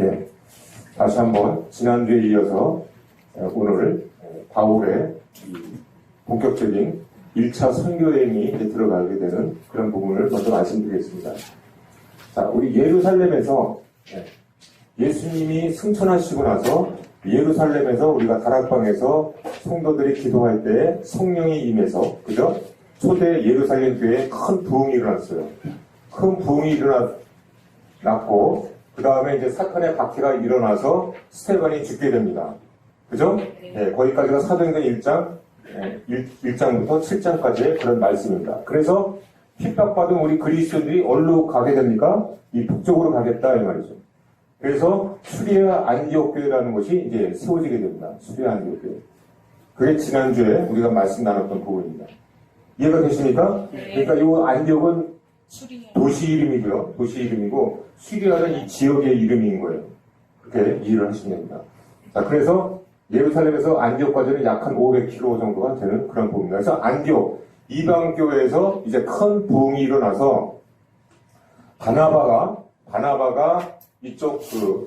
예, 다시 한번 지난주에 이어서 오늘 바울의 본격적인 1차 선교여행이 이제 들어가게 되는 그런 부분을 먼저 말씀드리겠습니다. 자, 우리 예루살렘에서 예수님이 승천하시고 나서 예루살렘에서 우리가 다락방에서 성도들이 기도할 때 성령이 임해서, 그죠? 초대 예루살렘 교회에 큰 부흥이 일어났어요. 큰 부흥이 일어났고, 그 다음에 이제 사탄의 박해가 일어나서 스테반이 죽게 됩니다. 그죠? 네, 거기까지가 사도행전 1장부터 7장까지의 그런 말씀입니다. 그래서 핍박받은 우리 그리스도인들이 어디로 가게 됩니까? 이 북쪽으로 가겠다, 이 말이죠. 그래서 수리아 안디옥 교회라는 것이 이제 세워지게 됩니다. 수리아 안디옥 교회. 그게 지난주에 우리가 말씀 나눴던 부분입니다. 이해가 되십니까? 네. 그러니까 이 안디옥은 도시 이름이고요. 도시 이름이고, 수리아는 이 지역의 이름인 거예요. 그렇게 이해를 하시면 됩니다. 자, 그래서 예루살렘에서 안디옥까지는 약 한 500km 정도가 되는 그런 부분입니다. 그래서 안디옥, 이방교회에서 이제 큰 부흥이 일어나서 바나바가 이쪽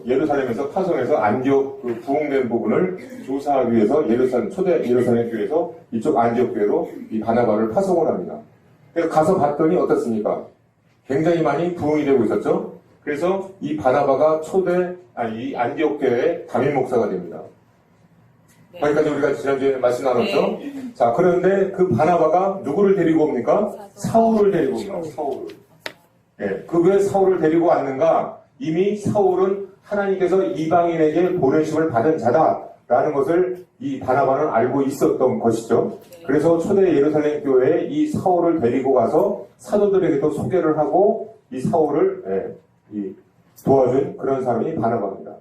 예루살렘에서 파송해서 안디옥 부흥된 부분을 조사하기 위해서 초대 예루살렘 교회에서 이쪽 안디옥 교회로 이 바나바를 파송을 합니다. 그래서 가서 봤더니 어떻습니까? 굉장히 많이 부흥이 되고 있었죠. 그래서 이 바나바가 이 안디옥 교회의 담임 목사가 됩니다. 네. 거기까지 우리가 지난주에 말씀 나눴죠? 네. 자, 그런데 그 바나바가 누구를 데리고 옵니까? 사울을 데리고 옵니다. 사울을. 예, 그 왜 사울을 데리고 왔는가? 이미 사울은 하나님께서 이방인에게 보내심을 받은 자다라는 것을 이 바나바는 알고 있었던 것이죠. 그래서 초대 예루살렘 교회에 이 사울을 데리고 가서 사도들에게도 소개를 하고 이 사울을 도와준 그런 사람이 바나바입니다.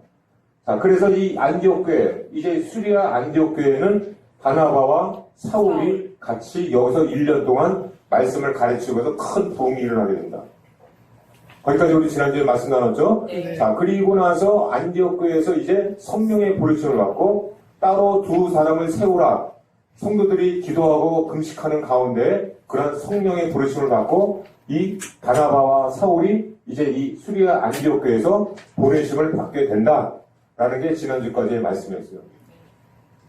자, 그래서 이 안디옥 교회, 이제 수리아 안디옥 교회는 바나바와 사울이 같이 여기서 1년 동안 말씀을 가르치면서 큰 부흥이 일어나게 된다. 거기까지 우리 지난주에 말씀 나눴죠? 네. 자, 그리고 나서 안디옥 교회에서 이제 성령의 부르심을 받고 따로 두 사람을 세우라. 성도들이 기도하고 금식하는 가운데 그런 성령의 부르심을 받고 이 바나바와 사울이 이제 이 수리아 안디옥 교회에서 보내심을 받게 된다. 라는 게 지난주까지의 말씀이었어요.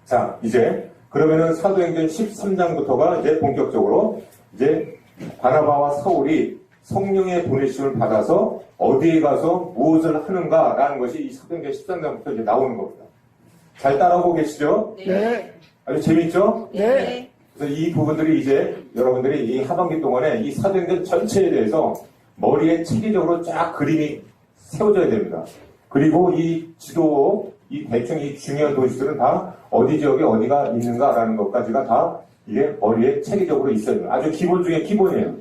자, 이제 그러면은 사도행전 13장부터가 이제 본격적으로 이제 바나바와 사울이 성령의 보내심을 받아서 어디에 가서 무엇을 하는가라는 것이 이 사도행전 13장부터 이제 나오는 겁니다. 잘 따라오고 계시죠? 네. 아주 재밌죠? 네. 그래서 이 부분들이 이제 여러분들이 이 하반기 동안에 이 사도행전 전체에 대해서 머리에 체계적으로 쫙 그림이 세워져야 됩니다. 그리고 이 지도, 대충 이 중요한 도시들은 다 어디 지역에 어디가 있는가라는 것까지가 다 이게 머리에 체계적으로 있어야 돼요. 아주 기본 중에 기본이에요.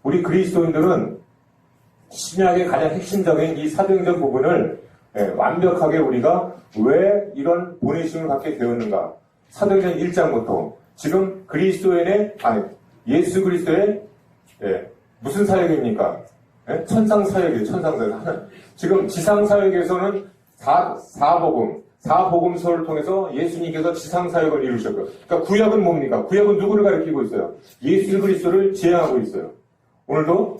우리 그리스도인들은 신약의 가장 핵심적인 이 사도행전 부분을 완벽하게 우리가 왜 이런 보내심을 갖게 되었는가. 사도행전 1장부터 지금 예수 그리스도의 무슨 사역입니까? 천상사역이에요. 천상사역. 지금 지상사역에서는 4복음서를 통해서 예수님께서 지상사역을 이루셨고요. 그러니까 구약은 뭡니까? 구약은 누구를 가리키고 있어요? 예수 그리스도를 지향하고 있어요. 오늘도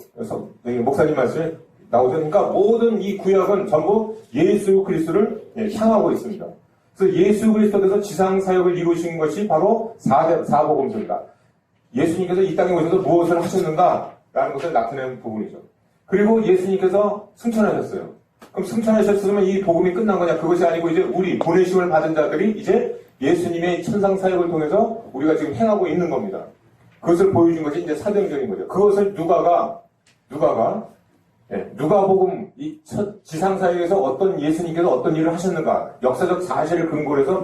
목사님 말씀에 나오죠. 그러니까 모든 이 구약은 전부 예수 그리스도를 향하고 있습니다. 그래서 예수 그리스도께서 지상사역을 이루신 것이 바로 4복음서입니다. 예수님께서 이 땅에 오셔서 무엇을 하셨는가라는 것을 나타내는 부분이죠. 그리고 예수님께서 승천하셨어요. 그럼 승천하셨으면 이 복음이 끝난 거냐? 그것이 아니고 이제 우리 보내심을 받은 자들이 이제 예수님의 천상사역을 통해서 우리가 지금 행하고 있는 겁니다. 그것을 보여준 것이 이제 사도행전인 거죠. 그것을 누가복음 이 첫 지상사역에서 예수님께서 어떤 일을 하셨는가 역사적 사실을 근거로 해서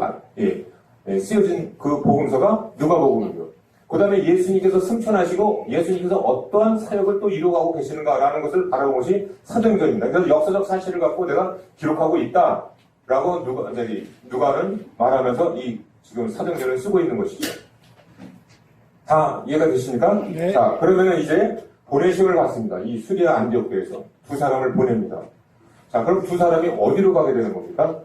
쓰여진 그 복음서가 누가복음이죠. 그 다음에 예수님께서 승천하시고 예수님께서 어떠한 사역을 또 이루어가고 계시는가라는 것을 바라본 것이 사도행전입니다. 그래서 역사적 사실을 갖고 내가 기록하고 있다라고 누가는 말하면서 이 지금 사도행전을 쓰고 있는 것이죠. 다 이해가 되십니까? 네. 자, 그러면은 이제 보내심을 받습니다. 이 수리아 안디옥 교회에서 두 사람을 보냅니다. 자, 그럼 두 사람이 어디로 가게 되는 겁니까?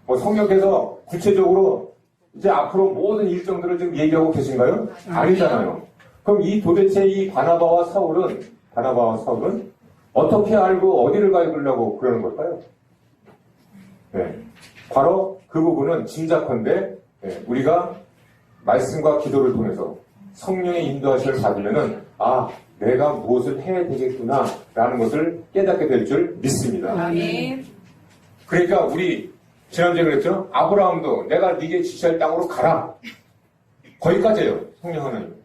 성령께서 구체적으로 이제 앞으로 모든 일정들을 지금 얘기하고 계신가요? 아니잖아요. 그럼 도대체 이 바나바와 사울은 어떻게 알고 어디를 가려고 그러는 걸까요? 바로 그 부분은 짐작컨대 우리가 말씀과 기도를 통해서 성령의 인도하심을 받으면은 내가 무엇을 해야 되겠구나 라는 것을 깨닫게 될 줄 믿습니다. 아멘. 그러니까 우리 지난주에 그랬죠? 아브라함도 내가 네게 지시할 땅으로 가라. 거기까지예요. 성령 하나님.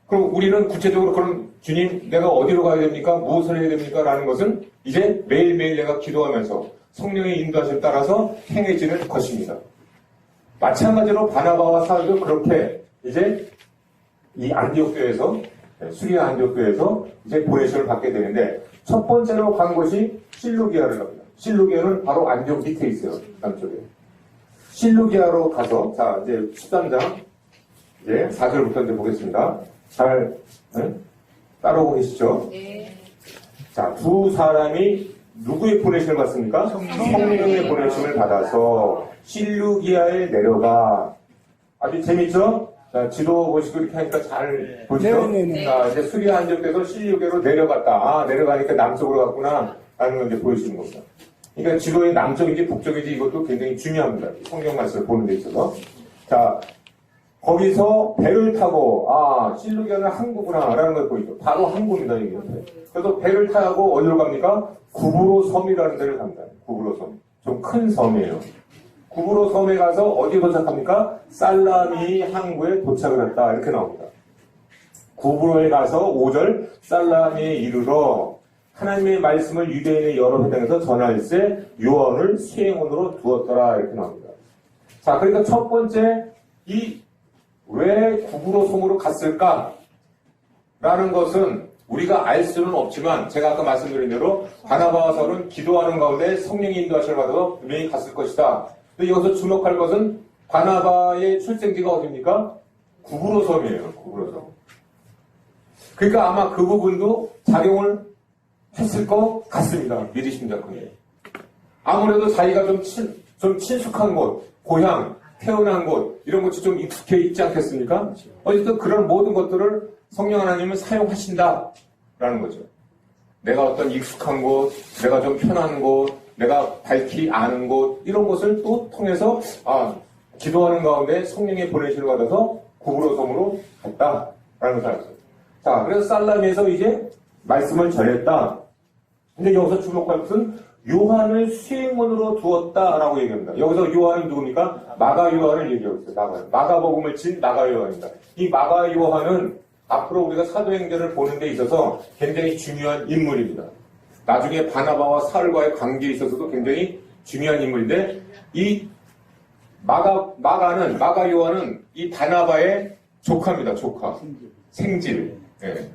그럼 우리는 구체적으로 그럼 주님 내가 어디로 가야 됩니까? 무엇을 해야 됩니까? 라는 것은 이제 매일매일 내가 기도하면서 성령의 인도하심을 따라서 행해지는 것입니다. 마찬가지로 바나바와 사울도 그렇게 이제 이 안디옥 교회에서 수리아 안디옥 교회에서 이제 보내심을 받게 되는데 첫 번째로 간 곳이 실루기아를 갑니다. 실루기아는 바로 안디옥 밑에 있어요. 남쪽에. 실루기아로 가서 자 이제 13장 이제 4절부터 이제 보겠습니다. 잘 따라오고 계시죠? 네. 자, 두 사람이 누구의 보내심을 받습니까? 성령의 보내심을 받아서 실루기아에 내려가. 아주 재밌죠? 자, 지도 보시고 이렇게 하니까 잘 보시죠? 네네네. 자, 이제 수리아 안쪽에서 실루기아로 내려갔다. 내려가니까 남쪽으로 갔구나. 라는 걸 이제 보여주는 겁니다. 그러니까 지도의 남쪽인지 북쪽인지 이것도 굉장히 중요합니다. 성경 말씀을 보는 데 있어서. 자, 거기서 배를 타고 실루기아는 항구구나 라는 걸 보이죠. 바로 항구입니다. 이게. 그래서 배를 타고 어디로 갑니까? 구브로 섬이라는 데를 갑니다. 구브로 섬. 좀 큰 섬이에요. 구브로 섬에 가서 어디에 도착합니까? 살라미 항구에 도착을 했다. 이렇게 나옵니다. 구브로에 가서 5절 살라미에 이르러 하나님의 말씀을 유대인의 여러 회당에서 전할세 요한을 수행원으로 두었더라. 이렇게 나옵니다. 자, 그러니까 첫 번째 왜 구브로 섬으로 갔을까? 라는 것은 우리가 알 수는 없지만 제가 아까 말씀드린 대로 바나바와 사울은 기도하는 가운데 성령의 인도하심을 받아서 분명히 갔을 것이다. 근데 여기서 주목할 것은 바나바의 출생지가 어디입니까? 구브로 섬이에요. 구브로 섬. 그러니까 아마 그 부분도 작용을 했을 것 같습니다. 믿으시면 작군요. 아무래도 자기가 좀 친숙한 곳, 고향, 태어난 곳, 이런 것이 좀 익숙해 있지 않겠습니까? 어쨌든 그런 모든 것들을 성령 하나님은 사용하신다라는 거죠. 내가 어떤 익숙한 곳, 내가 좀 편한 곳, 내가 밝히 아는 곳, 이런 것을 또 통해서 기도하는 가운데 성령의 보내심을 받아서 구브로 섬으로 갔다라는 것을 알았어요. 자, 그래서 살라미에서 이제 말씀을 전했다. 근데 여기서 주목할 것은 요한을 수행원으로 두었다라고 얘기합니다. 여기서 요한은 누굽니까? 마가 요한을 얘기하고 있어요. 마가복음을 진 마가 요한입니다. 이 마가 요한은 앞으로 우리가 사도행전을 보는 데 있어서 굉장히 중요한 인물입니다. 나중에 바나바와 사울과의 관계에 있어서도 굉장히 중요한 인물인데 이 마가 요한은 이 바나바의 조카입니다. 조카. 생질. 예.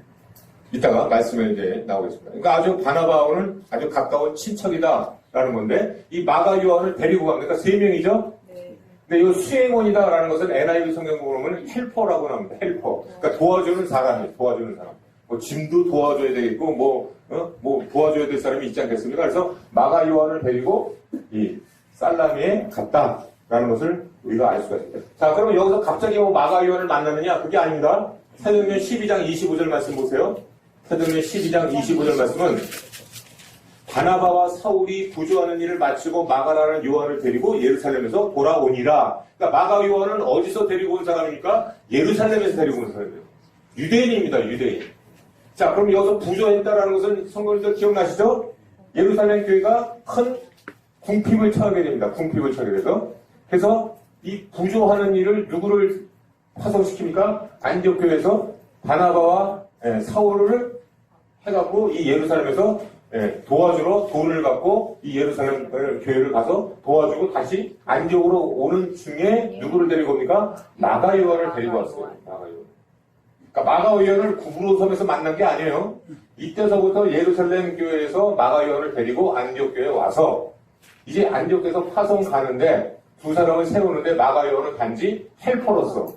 이따가 말씀에 이제 나오겠습니다. 그러니까 아주 바나바와는 아주 가까운 친척이다라는 건데 이 마가 요한을 데리고 갑니다. 그러니까 3명이죠? 네. 근데 이 수행원이다라는 것은 NIV 성경 보면 헬퍼라고 나옵니다. 헬퍼. 그러니까 도와주는 사람이에요. 도와주는 사람. 뭐 짐도 도와줘야 되겠고 뭐 도와줘야 될 사람이 있지 않겠습니까? 그래서 마가 요한을 데리고 이 살라미에 갔다라는 것을 우리가 알 수가 있습니다. 자, 그러면 여기서 갑자기 마가 요한을 만나느냐? 그게 아닙니다. 사도행전 12장 25절 말씀 보세요. 사도행전 12장 25절 말씀은 바나바와 사울이 구조하는 일을 마치고 마가라는 요한을 데리고 예루살렘에서 돌아오니라. 그러니까 마가 요한은 어디서 데리고 온 사람입니까? 예루살렘에서 데리고 온 사람이에요. 유대인입니다. 유대인. 자, 그럼 여기서 부조했다라는 것은 성경에서 기억나시죠? 예루살렘 교회가 큰 궁핍을 처하게 됩니다. 궁핍을 처하게 돼서. 그래서 이 부조하는 일을 누구를 파송시킵니까? 안디옥 교회에서 바나바와 사울을 해갖고 이 예루살렘에서 도와주러 돈을 갖고 이 예루살렘 교회를 가서 도와주고 다시 안디옥으로 오는 중에 누구를 데리고 옵니까? 마가 요한을 데리고 왔어요. 마가 요한. 그러니까 마가 요한을 구브로 섬에서 만난 게 아니에요. 이때서부터 예루살렘 교회에서 마가 요한을 데리고 안디옥 교회에 와서 이제 안디옥에서 파송 가는데 두 사람을 세우는데 마가 요한은 단지 헬퍼로서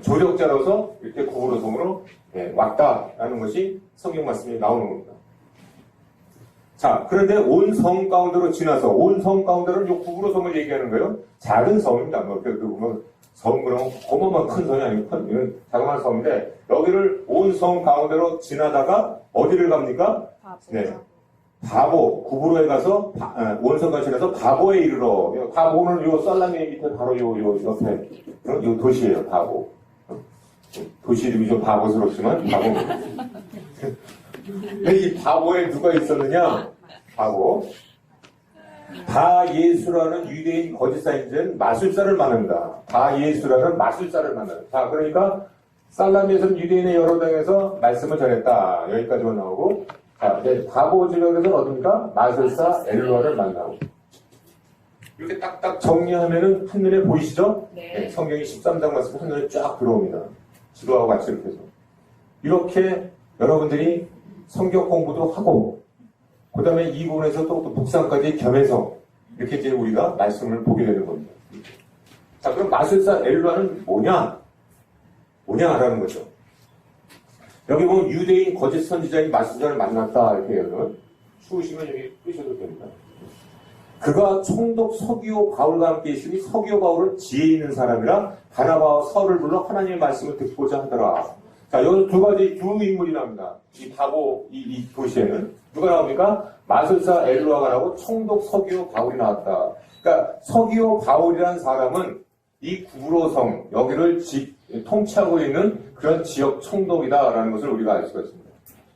조력자로서 이렇게 구브로 섬으로 왔다라는 것이 성경 말씀이 나오는 겁니다. 자, 그런데 온 섬 가운데로 지나서 온 섬 가운데로는 요 구브로 섬을 얘기하는 거예요. 작은 섬입니다. 섬 그러면 어마어마한 큰 섬이 아니고 큰 자그마한 섬인데 여기를 온 섬 가운데로 지나다가 어디를 갑니까? 바보, 구부로에 가서, 원성가시에서 바보에 이르러. 바보는 요 살라미 밑에 바로 요 옆에, 요 도시예요, 바보. 도시 이름이 좀 바보스럽지만, 바보. 이 바보에 누가 있었느냐? 바보. 바예수라는 유대인 거짓사인자는 마술사를 만난다. 바예수라는 마술사를 만난다. 자, 그러니까, 살라미에서는 유대인의 여러 당에서 말씀을 전했다. 여기까지만 나오고, 자, 이제 바보 지역에서는 어딥니까? 마술사 엘로아를 만나고. 이렇게 딱딱 정리하면은 한눈에 보이시죠? 네. 성경이 13장 말씀 한눈에 쫙 들어옵니다. 지도하고 같이 이렇게 해서. 이렇게 여러분들이 성경 공부도 하고, 그 다음에 이 부분에서 또 묵상까지 겸해서 이렇게 이제 우리가 말씀을 보게 되는 겁니다. 자, 그럼 마술사 엘로아는 뭐냐라는 거죠. 여기 보면 유대인 거짓 선지자인 마술사를 만났다 이렇게 해요. 추우시면 여기 끄셔도 됩니다. 그가 총독 서기오 바울과 함께 있으니 서기오 바울은 지혜 있는 사람이라 바나바와 사울을 불러 하나님의 말씀을 듣고자 하더라. 자, 여기 두 인물이 나옵니다. 이 바보 이 도시에는 누가 나옵니까? 마술사 엘로아가 나오고 총독 서기오 바울이 나왔다. 그러니까 서기오 바울이라는 사람은 이 구브로성 여기를 통치하고 있는 그런 지역 총독이다라는 것을 우리가 알 수가 있습니다.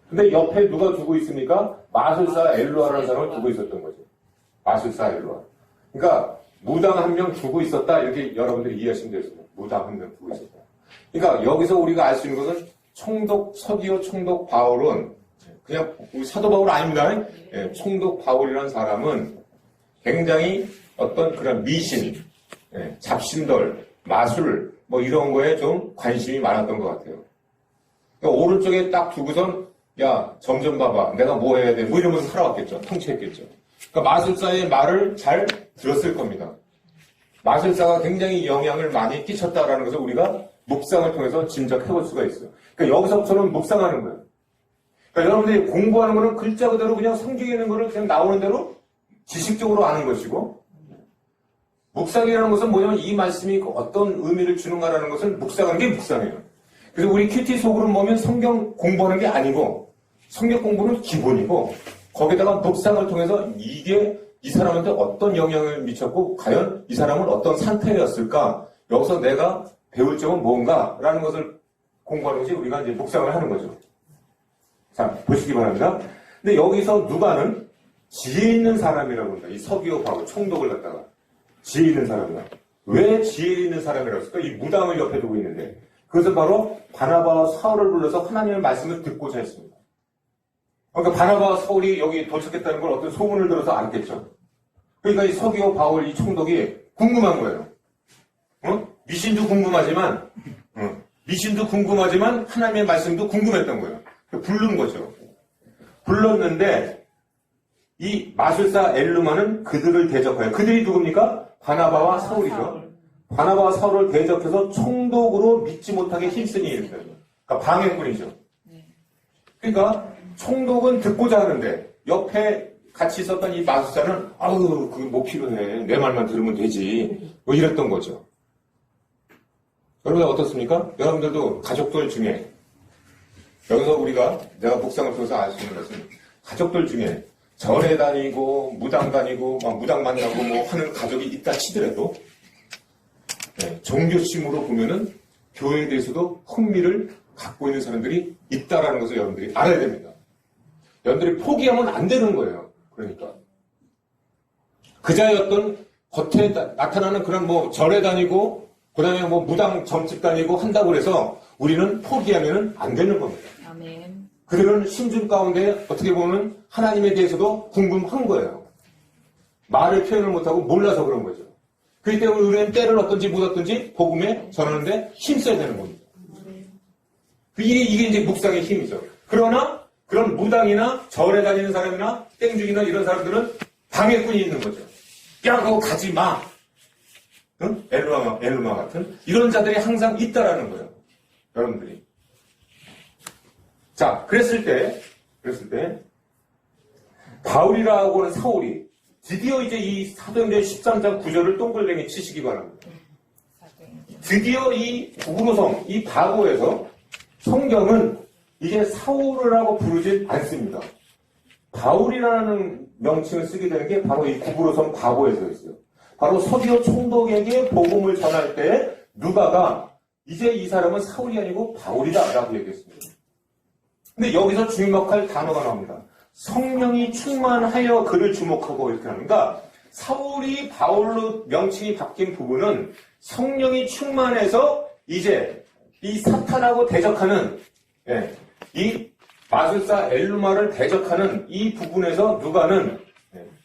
근데 옆에 누가 두고 있습니까? 마술사 엘로아라는 사람을 두고 있었던 거죠. 마술사 엘로아. 그러니까 무당 한 명 두고 있었다 이렇게 여러분들이 이해하시면 되겠습니다. 무당 한 명 두고 있었다. 그러니까 여기서 우리가 알 수 있는 것은 서기오 총독 바울은 그냥 사도 바울 아닙니다. 예, 총독 바울이라는 사람은 굉장히 어떤 그런 미신, 잡신들, 마술 뭐 이런 거에 좀 관심이 많았던 것 같아요. 그러니까 오른쪽에 딱 두고선 야 점점 봐봐 내가 뭐 해야 돼 뭐 이러면서 살아왔겠죠. 통치했겠죠. 그러니까 마술사의 말을 잘 들었을 겁니다. 마술사가 굉장히 영향을 많이 끼쳤다라는 것을 우리가 묵상을 통해서 짐작해볼 수가 있어요. 그러니까 여기서부터는 묵상하는 거예요. 그러니까 여러분들이 공부하는 거는 글자 그대로 그냥 성경에 있는 거를 그냥 나오는 대로 지식적으로 아는 것이고, 묵상이라는 것은 뭐냐면 이 말씀이 어떤 의미를 주는가라는 것을 묵상하는 게 묵상이에요. 그래서 우리 큐티 속으로 보면 성경 공부하는 게 아니고, 성경 공부는 기본이고, 거기다가 묵상을 통해서 이게 이 사람한테 어떤 영향을 미쳤고, 과연 이 사람은 어떤 상태였을까? 여기서 내가 배울 점은 뭔가라는 것을 공부하는 것이 우리가 이제 묵상을 하는 거죠. 자, 보시기 바랍니다. 근데 여기서 누가는 지혜 있는 사람이라고 합니다. 이 서기오 바울 총독을 갖다가 지혜 있는 사람이다. 왜 지혜 있는 사람이라고 했을까? 이 무당을 옆에 두고 있는데 그것은 바로 바나바와 사울을 불러서 하나님의 말씀을 듣고자 했습니다. 그러니까 바나바와 사울이 여기 도착했다는 걸 어떤 소문을 들어서 알겠죠. 그러니까 이 서기오 바울 이 총독이 궁금한 거예요. 미신도 궁금하지만 하나님의 말씀도 궁금했던 거예요. 부른 거죠. 불렀는데 이 마술사 엘루마는 그들을 대적하여, 그들이 누굽니까? 바나바와 사울이죠. 바나바와 사울을 대적해서 총독으로 믿지 못하게 힘쓰니 이랬어요. 그러니까 방해꾼이죠. 그러니까 총독은 듣고자 하는데 옆에 같이 있었던 이 마술사는 아우 그거 뭐 필요해, 내 말만 들으면 되지, 뭐 이랬던 거죠. 여러분 어떻습니까? 여러분들도 가족들 중에 여기서 내가 묵상을 통해서 알 수 있는 것은 가족들 중에 절에 다니고 무당 다니고 막 무당 만나고 뭐 하는 가족이 있다 치더라도 종교심으로 보면은 교회에 대해서도 흥미를 갖고 있는 사람들이 있다라는 것을 여러분들이 알아야 됩니다. 여러분들이 포기하면 안 되는 거예요. 그러니까 그자의 어떤 겉에 나타나는 그런 뭐 절에 다니고 그 다음에 뭐 무당 점집 다니고 한다고 해서 우리는 포기하면 안 되는 겁니다. 아멘. 그들은 심중 가운데 어떻게 보면 하나님에 대해서도 궁금한 거예요. 말을 표현을 못하고 몰라서 그런 거죠. 그렇기 때문에 우리는 때를 얻든지 못 얻든지 복음에 전하는데 힘써야 되는 겁니다. 이게 이제 묵상의 힘이죠. 그러나 그런 무당이나 절에 다니는 사람이나 땡중이나 이런 사람들은 방해꾼이 있는 거죠. 야, 그거 가지 마. 응? 엘루마 같은 이런 자들이 항상 있다라는 거예요. 여러분들이. 자, 그랬을 때 바울이라고 하는 사울이 드디어 이제 이 사도행전 13장 9절을 동글뱅이 치시기 바랍니다. 드디어 이 구브로성, 이 바고에서 성경은 이제 사울이라고 부르지 않습니다. 바울이라는 명칭을 쓰게 되는 게 바로 이 구부로선 바보에서 있어요. 바로 서기오 총독에게 복음을 전할 때 누가가 이제 이 사람은 사울이 아니고 바울이다라고 얘기했습니다. 근데 여기서 주목할 단어가 나옵니다. 성령이 충만하여 그를 주목하고 이렇게 합니다. 사울이 바울로 명칭이 바뀐 부분은 성령이 충만해서 이제 이 사탄하고 대적하는 이 마술사 엘루마를 대적하는 이 부분에서 누가는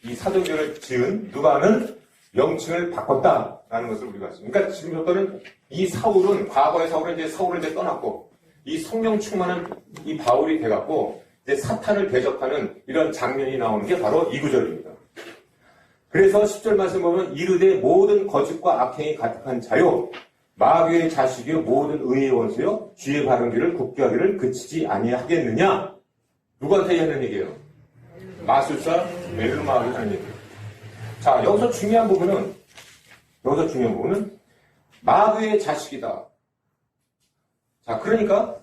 이 사도행전을 지은 누가는 명칭을 바꿨다라는 것을 우리가 봤습니다. 그러니까 지금부터는 이 사울은 과거의 사울을 이제 떠났고 이 성령 충만한 이 바울이 돼갖고 이제 사탄을 대적하는 이런 장면이 나오는 게 바로 이 구절입니다. 그래서 10절 말씀 보면 이르되 모든 거짓과 악행이 가득한 자요 마귀의 자식이요 모든 의의 원수요 주의 바른 길을 굳게 하기를 그치지 아니하겠느냐. 누구한테 하는 얘기예요? 마술사 엘루마에게 하는 얘기예요. 자, 여기서 중요한 부분은 마귀의 자식이다. 자, 그러니까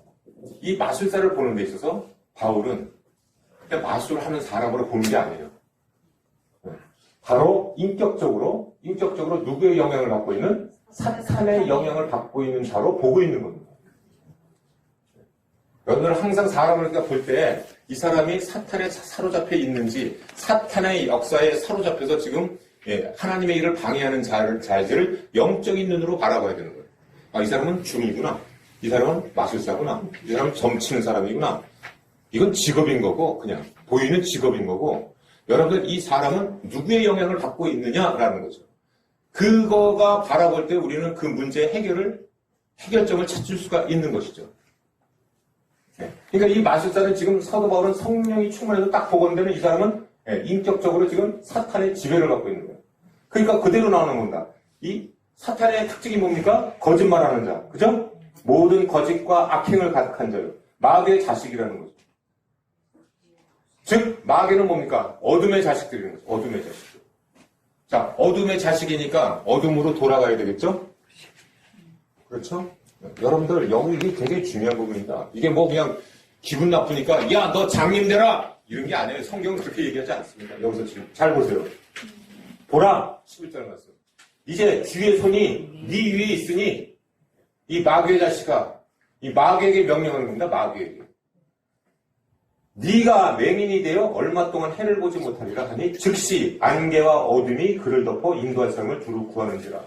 이 마술사를 보는 데 있어서 바울은 그냥 마술하는 사람으로 보는 게 아니에요. 바로 인격적으로 누구의 영향을 받고 있는? 사탄의 영향을 받고 있는 자로 보고 있는 겁니다. 여러분들은 항상 사람을 볼 때 이 사람이 사탄에 사로잡혀 있는지 사탄의 역사에 사로잡혀서 지금 하나님의 일을 방해하는 자들을 영적인 눈으로 바라봐야 되는 거예요. 아, 이 사람은 중이구나. 이 사람은 마술사구나. 이 사람은 점치는 사람이구나. 이건 직업인 거고 그냥 보이는 직업인 거고 여러분들 이 사람은 누구의 영향을 받고 있느냐라는 거죠. 그거가 바라볼 때 우리는 그 문제의 해결점을 찾을 수가 있는 것이죠. 그러니까 이 마술사는 지금 사도 바울은 성령이 충만해서 딱 보건대는 이 사람은 인격적으로 지금 사탄의 지배를 갖고 있는 거예요. 그러니까 그대로 나오는 겁니다. 이 사탄의 특징이 뭡니까? 거짓말하는 자. 그죠? 모든 거짓과 악행을 가득한 자요. 마귀의 자식이라는 거죠. 즉 마귀는 뭡니까? 어둠의 자식들이라는 거죠. 어둠의 자식들. 자, 어둠의 자식이니까 어둠으로 돌아가야 되겠죠? 그렇죠? 여러분들 여기 이게 되게 중요한 부분입니다. 이게 뭐 그냥 기분 나쁘니까 야 너 장님 되라 이런 게 아니에요. 성경은 그렇게 얘기하지 않습니다. 여기서 지금 잘 보세요. 보라 11절 말씀. 이제 주의 손이 네 위에 있으니 이 마귀의 자식아 이 마귀에게 명령하는 겁니다. 마귀에게. 네가 맹인이 되어 얼마 동안 해를 보지 못하리라 하니 즉시 안개와 어둠이 그를 덮어 인도할 사람을 두루 구하는지라.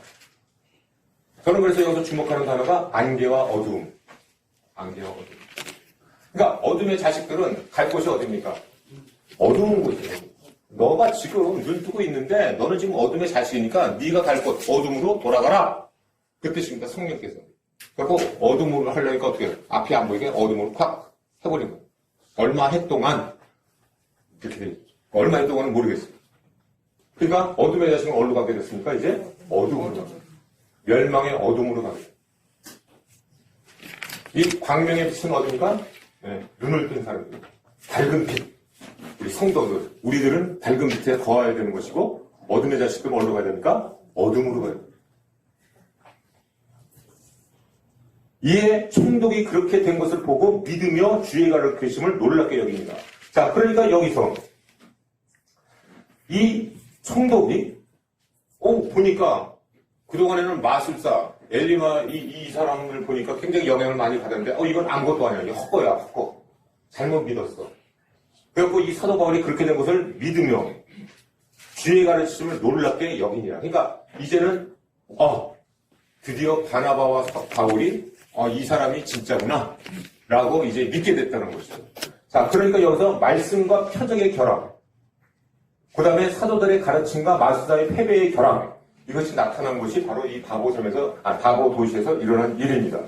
저는 그래서 여기서 주목하는 단어가 안개와 어둠. 안개와 어둠. 그러니까 어둠의 자식들은 갈 곳이 어딥니까? 어두운 곳이에요. 너가 지금 눈 뜨고 있는데 너는 지금 어둠의 자식이니까 네가 갈 곳 어둠으로 돌아가라. 그 뜻입니다. 성령께서. 그리고 어둠으로 하려니까 어떻게 해요? 앞이 안 보이게 어둠으로 콱 해버린 거예요. 얼마 해 동안 그렇게 되죠. 얼마 해 동안은 모르겠어요. 그러니까 어둠의 자식은 어디로 가게 됐습니까? 이제 어둠으로 가게. 멸망의 어둠으로 가게. 이 광명의 빛은 어디입니까? 눈을 뜬 사람들. 밝은 빛. 우리 성도들. 우리들은 밝은 빛에 거해야 되는 것이고 어둠의 자식들은 어디로 가야 됩니까? 어둠으로 가야 됩니다. 이에 총독이 그렇게 된 것을 보고 믿으며 주의 가르치심을 놀랍게 여깁니다. 자, 그러니까 여기서 이 총독이 보니까 그동안에는 마술사 엘리마 이 사람을 보니까 굉장히 영향을 많이 받았는데 이건 아무것도 아니야. 이거 헛거야 헛거. 잘못 믿었어. 그래갖고 이 사도 바울이 그렇게 된 것을 믿으며 주의 가르치심을 놀랍게 여기니라. 그러니까 이제는 드디어 바나바와 바울이 이 사람이 진짜구나 라고 이제 믿게 됐다는 것이죠. 자, 그러니까 여기서 말씀과 표적의 결합, 그 다음에 사도들의 가르침과 마술사의 패배의 결합, 이것이 나타난 것이 바로 이 다보 도시에서 일어난 일입니다.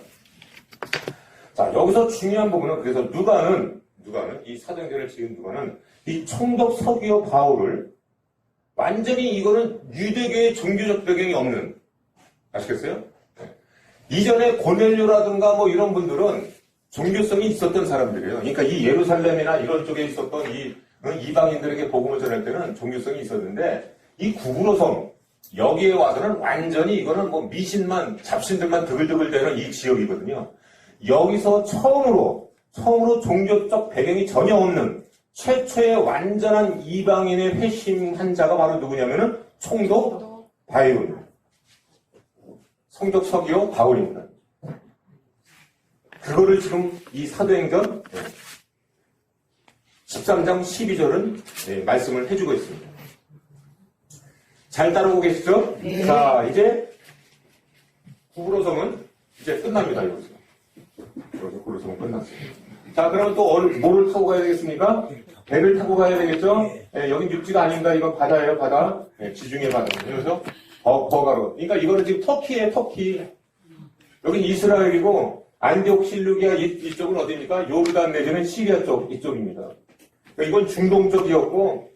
자, 여기서 중요한 부분은 그래서 누가는 이 사도행전을 지은 누가는 이 총독 서기오 바울을 완전히 이거는 유대교의 종교적 배경이 없는, 아시겠어요? 이전에 고넬료라든가 뭐 이런 분들은 종교성이 있었던 사람들이에요. 그러니까 이 예루살렘이나 이런 쪽에 있었던 이 이방인들에게 복음을 전할 때는 종교성이 있었는데 이 구부로섬 여기에 와서는 완전히 이거는 뭐 미신만 잡신들만 드글드글대는 이 지역이거든요. 여기서 처음으로 종교적 배경이 전혀 없는 최초의 완전한 이방인의 회심한 자가 바로 누구냐면은 총독 바울입니다. 성적 서기오 바울입니다. 그거를 지금 이 사도행전 13장 12절은 말씀을 해주고 있습니다. 잘 따라오고 계시죠? 네. 자, 이제 구부로성은 이제 끝납니다. 여기서 구부로성은 끝났습니다. 자, 그러면 또 뭐를 타고 가야 되겠습니까? 배를 타고 가야 되겠죠? 여긴 육지가 아닙니다. 이건 바다예요, 바다. 지중해 바다. 그래서 버가로. 그러니까 이거는 지금 터키예요, 터키. 여긴 이스라엘이고 안디옥 실루기아 이쪽은 어디입니까? 요르단 내지는 시리아 쪽 이쪽입니다. 그러니까 이건 중동 쪽이었고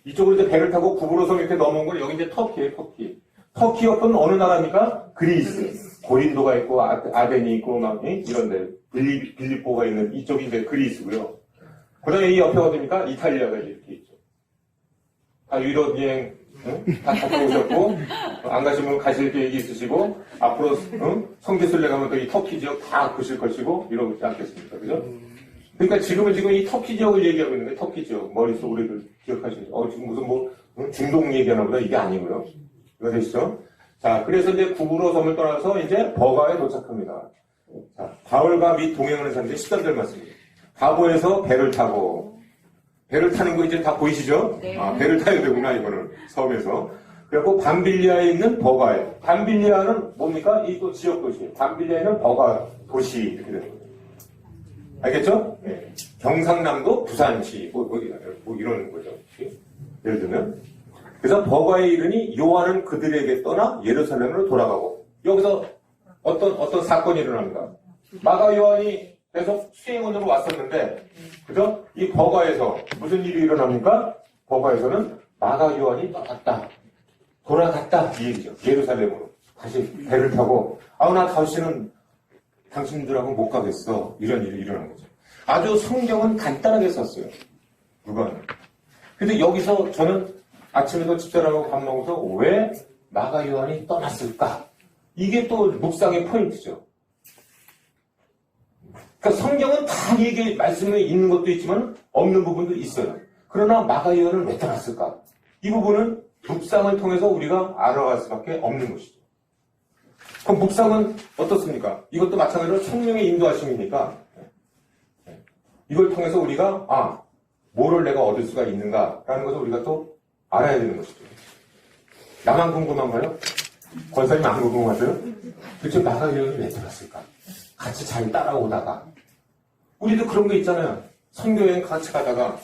이쪽으로 이제 배를 타고 구부로성 이렇게 넘어온 건 여기 이제 터키예요, 터키. 터키 옆은 어느 나라입니까? 그리스. 고린도가 있고 아덴이 있고 막 이런데 빌립보가 있는 이쪽이 이제 그리스고요. 그다음에 이 옆에 어디입니까? 이탈리아가 이렇게 있죠. 다 유럽 여행 다 갔다 오셨고 안 가시면 가실 계획이 있으시고 앞으로 성지순례 가면 또 이 터키 지역 다 보실 것이고 이러지 않겠습니까? 그죠? 그러니까 지금 이 터키 지역을 얘기하고 있는 거예요. 터키 지역 머릿속으로 기억하시죠? 지금 무슨 중동 얘기하나 보다. 이게 아니고요. 이거 되시죠? 자, 그래서 이제 구부로섬을 떠나서 이제 버가에 도착합니다. 자, 바울과 및 동행하는 사람들이 13절 말씀입니다. 바보에서 배를 타고, 배를 타는 거 이제 다 보이시죠? 네. 배를 타야 되구나, 이거는. 섬에서. 그리고 밤빌리아에 있는 버가에. 밤빌리아는 뭡니까? 이 또 지역 도시. 밤빌리아에는 버가 도시, 이렇게 되는 거예요. 알겠죠? 네. 경상남도 부산시, 뭐 이런 거죠. 예를 들면. 그래서 버가에 이르니 요한은 그들에게 떠나 예루살렘으로 돌아가고 여기서 어떤 사건이 일어납니다. 마가 요한이 계속 수행원으로 왔었는데 그죠? 이 버가에서 무슨 일이 일어납니까? 버가에서는 마가 요한이 떠났다. 돌아갔다 이 얘기죠. 예루살렘으로 다시 배를 타고 나 다시는 당신들하고 못 가겠어. 이런 일이 일어난 거죠. 아주 성경은 간단하게 썼어요. 누가. 근데 여기서 저는 아침에도 집사람하고 밥 먹어서 왜 마가 요한이 떠났을까? 이게 또 묵상의 포인트죠. 그러니까 성경은 다 이게 말씀에 있는 것도 있지만 없는 부분도 있어요. 그러나 마가 요한은 왜 떠났을까? 이 부분은 묵상을 통해서 우리가 알아갈 수밖에 없는 것이죠. 그럼 묵상은 어떻습니까? 이것도 마찬가지로 성령의 인도하심이니까 이걸 통해서 우리가 뭐를 내가 얻을 수가 있는가라는 것을 우리가 또 알아야 되는 것이죠. 나만 궁금한가요? 권사님 안 궁금하세요? 도대체 마가 요한이 왜 떠났을까? 같이 잘 따라오다가 우리도 그런 거 있잖아요. 선교여행 같이 가다가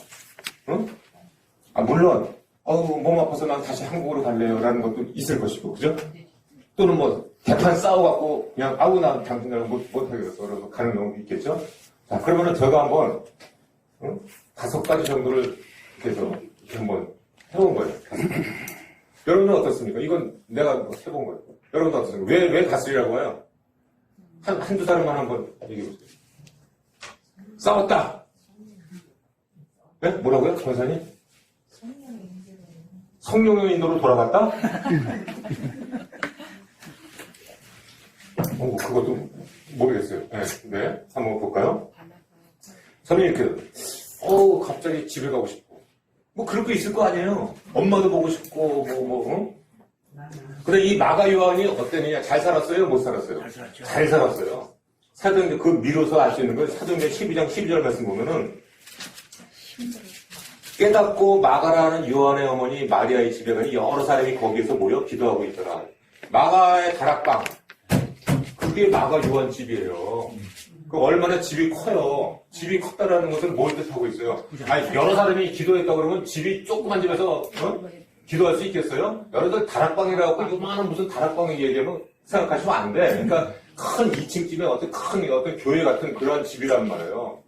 물론 몸 아파서 난 다시 한국으로 갈래요 라는 것도 있을 것이고 그죠? 또는 대판 싸워갖고 그냥 난 당신들은 못하겠어 그래서 가는 경우도 있겠죠? 자 그러면은 제가 한번 5가지 정도를 해서 한번 해본 거예요. 여러분은 어떻습니까? 이건 내가 해본 거예요. 여러분은 어떻습니까? 왜 갔으리라고 해요? 한두 사람만 한번 얘기해보세요. 싸웠다! 네? 뭐라고요? 권사님? 성령의 인도로 돌아갔다? 그것도 모르겠어요. 네. 한번 볼까요? 저는 이렇게, 갑자기 집에 가고 싶고. 그럴 거 있을 거 아니에요. 엄마도 보고 싶고, 근데 이 마가 요한이 어땠느냐? 잘 살았어요? 못 살았어요? 잘 살았어요. 사도행전 그 미뤄서 알 수 있는 건 사도행전 12장 12절 말씀 보면은 깨닫고 마가라는 요한의 어머니 마리아의 집에 가니 여러 사람이 거기에서 모여 기도하고 있더라. 마가의 다락방. 그게 마가 요한 집이에요. 얼마나 집이 커요. 집이 컸다라는 것은 뭘 뜻하고 있어요? 여러 사람이 기도했다 그러면 집이 조그만 집에서 기도할 수 있겠어요? 여러분들 다락방이라고 요만한 무슨 다락방을 얘기하면 생각하시면 안 돼. 그러니까 큰 2층집에 어떤 교회 같은 그런 집이란 말이에요.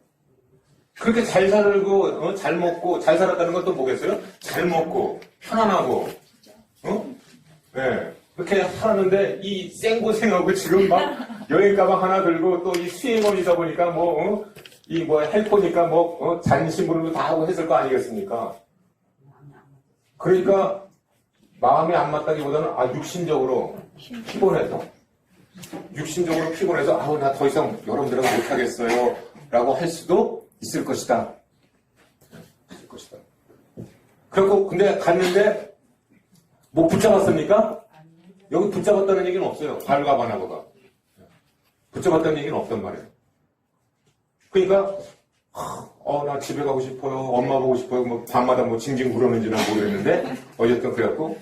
그렇게 잘 살고 잘 먹고 잘 살았다는 건 또 뭐겠어요? 잘 먹고 편안하고 네. 그렇게 살았는데 이 생고생하고 지금 막 여행 가방 하나 들고 또 이 수행원이다 보니까 헬퍼니까 잔심부름도 다 하고 했을 거 아니겠습니까? 그러니까 마음이 안 맞다기보다는 육신적으로 피곤해서 나 더 이상 여러분들하고 못하겠어요 라고 할 수도 있을 것이다. 그래갖고 근데 갔는데 뭐 붙잡았습니까? 여기 붙잡았다는 얘기는 없어요. 바울과 바나바가. 붙잡았다는 얘기는 없단 말이에요. 그러니까 나 집에 가고 싶어요. 엄마 보고 싶어요. 뭐 밤마다 뭐 징징 구르는지는 모르겠는데 어쨌든 그래갖고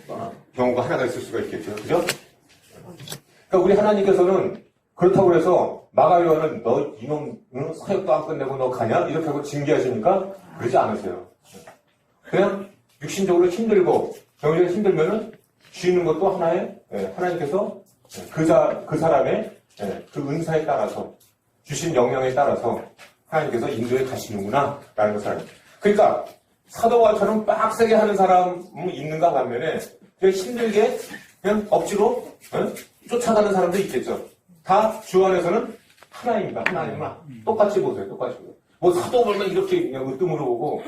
경우가 하나가 있을 수가 있겠죠. 그죠? 그러니까 우리 하나님께서는 그렇다고 해서 마가요한은 너 이놈 사역도 안 끝내고 너 가냐? 이렇게 하고 징계하시니까 그러지 않으세요. 그냥 육신적으로 힘들고 영적으로 힘들면은 쉬는 것도 하나의 하나님께서 그 사람의 그 은사에 따라서 주신 영향에 따라서 하나님께서 인도에 가시는구나 라는 것을 그러니까 사도와처럼 빡세게 하는 사람은 있는가 반면에 그냥 힘들게 그냥 억지로 쫓아가는 사람도 있겠죠. 다 주 안에서는 하나입니다. 하나님만 똑같이 보세요. 똑같이 보세요. 뭐 사도 보면 이렇게 그냥 으뜸으로 보고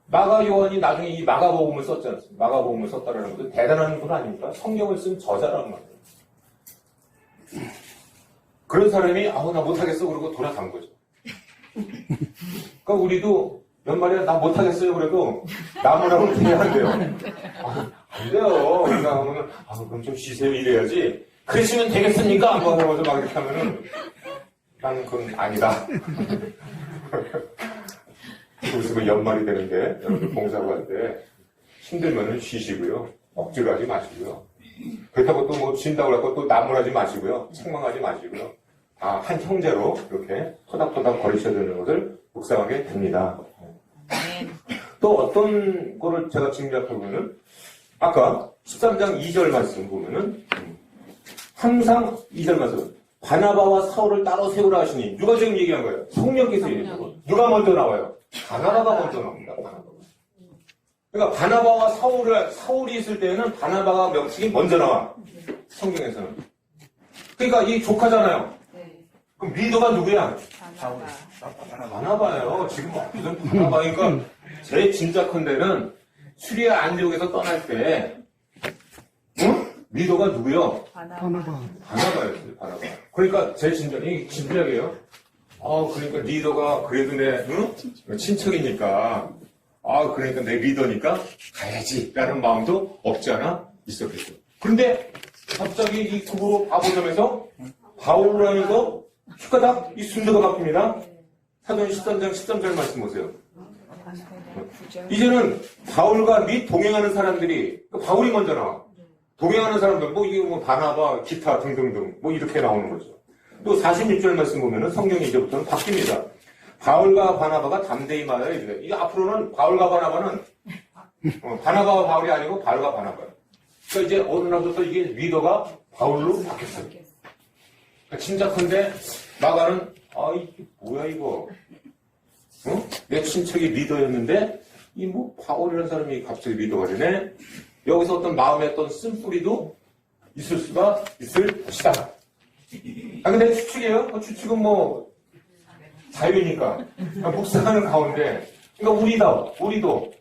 마가 요한이 나중에 이 마가복음을 썼지 않습니까? 마가복음을 썼다라는 것은 대단한 분 아닙니까? 성경을 쓴 저자라는 말이에요. 그런 사람이 나 못하겠어 그러고 돌아간 거죠. 그러니까 우리도 연말에 나 못하겠어요 그래도 남으라고 대해야 안 돼요. 안 돼요. 그러니까 하면은 그럼 좀 쉬세요 이래야지. 그러시면 되겠습니까? 뭐 하면서 막 이렇게 하면은 나는 그건 아니다. 그래서 연말이 되는데 여러분들 봉사하고 할 때 힘들면은 쉬시고요. 억지로 하지 마시고요. 그렇다고 또 뭐 진다고 해서 또 나무라지 마시고요. 책망하지 마시고요. 한 형제로 이렇게 토닥토닥 거리셔야 되는 것을 묵상하게 됩니다. 또 어떤 거를 제가 짐작해보면은 아까 13장 2절 말씀 보면은 항상 2절 말씀 바나바와 사울을 따로 세우라 하시니 누가 지금 얘기한 거예요? 성령께서 얘기한 거예요. 누가 먼저 나와요? 바나바가 먼저 나옵니다. 바나바가. 그러니까 바나바와 사울이 있을 때에는 바나바가 명칭이 먼저 나와. 성경에서는. 그러니까 이 조카잖아요. 그럼 리더가 누구야? 바나바예요. 지금 무슨 바나바니까 제 진짜 큰 데는 수리아 안디옥에서 떠날 때 리더가 누구요? 바나바였어요. 바나바. 그러니까 제 진작이 진작이에요. 그러니까 리더가 그래도 내 친척이니까 그러니까 내 리더니까 가야지라는 마음도 없지 않아 있었겠죠. 그런데 갑자기 이 국으로 바보점에서 바울라는 거 휘가닥 이 순서가 바뀝니다. 사도행 13장 13절 말씀 보세요. 이제는 바울과 및 동행하는 사람들이 바울이 먼저 나와. 동행하는 사람들 이게 바나바 기타 등등등 이렇게 나오는 거죠. 또 46절 말씀 보면은 성경이 이제부터는 바뀝니다. 바울과 바나바가 담대히 말하여 이르되 이 앞으로는 바울과 바나바는 바나바와 바울이 아니고 바울과 바나바예요. 그러니까 이제 어느 날부터 이게 리더가 바울로 바뀌었어요. 짐작한데 마가는 이게 뭐야 이거? 내 친척이 리더였는데 이 바울이라는 사람이 갑자기 리더가 되네. 여기서 어떤 마음의 어떤 쓴뿌리도 있을 수가 있을 것이다. 근데 추측이에요. 추측은 자유니까 묵상하는 가운데 그러니까 우리도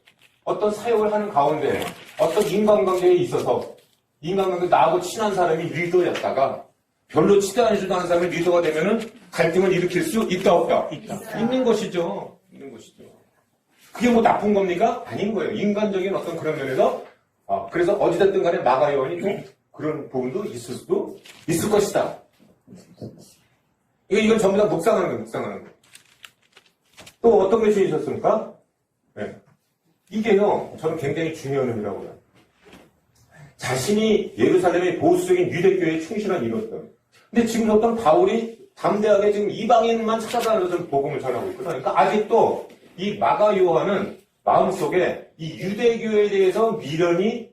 어떤 사역을 하는 가운데 어떤 인간관계에 있어서 인간관계 나하고 친한 사람이 리더였다가 별로 치대하지도 않은 사람이 리더가 되면은 갈등을 일으킬 수 있다 없다? 있는 것이죠. 있는 것이죠. 그게 나쁜 겁니까? 아닌 거예요. 인간적인 어떤 그런 면에서 그래서 어찌됐든 간에 마가 요한이 또 그런 부분도 있을 수도 있을 것이다. 이건 전부 다 묵상하는 거예요. 묵상하는 거예요. 또 어떤 것이 있었습니까? 네. 이게요. 저는 굉장히 중요한 의미라고 해요. 자신이 예루살렘의 보수적인 유대교회에 충실한 이것들. 근데 지금 어떤 바울이 담대하게 지금 이방인만 찾아다니면서 복음을 전하고 있거든요. 그러니까 아직도 이 마가 요한은 마음속에 이 유대교에 대해서 미련이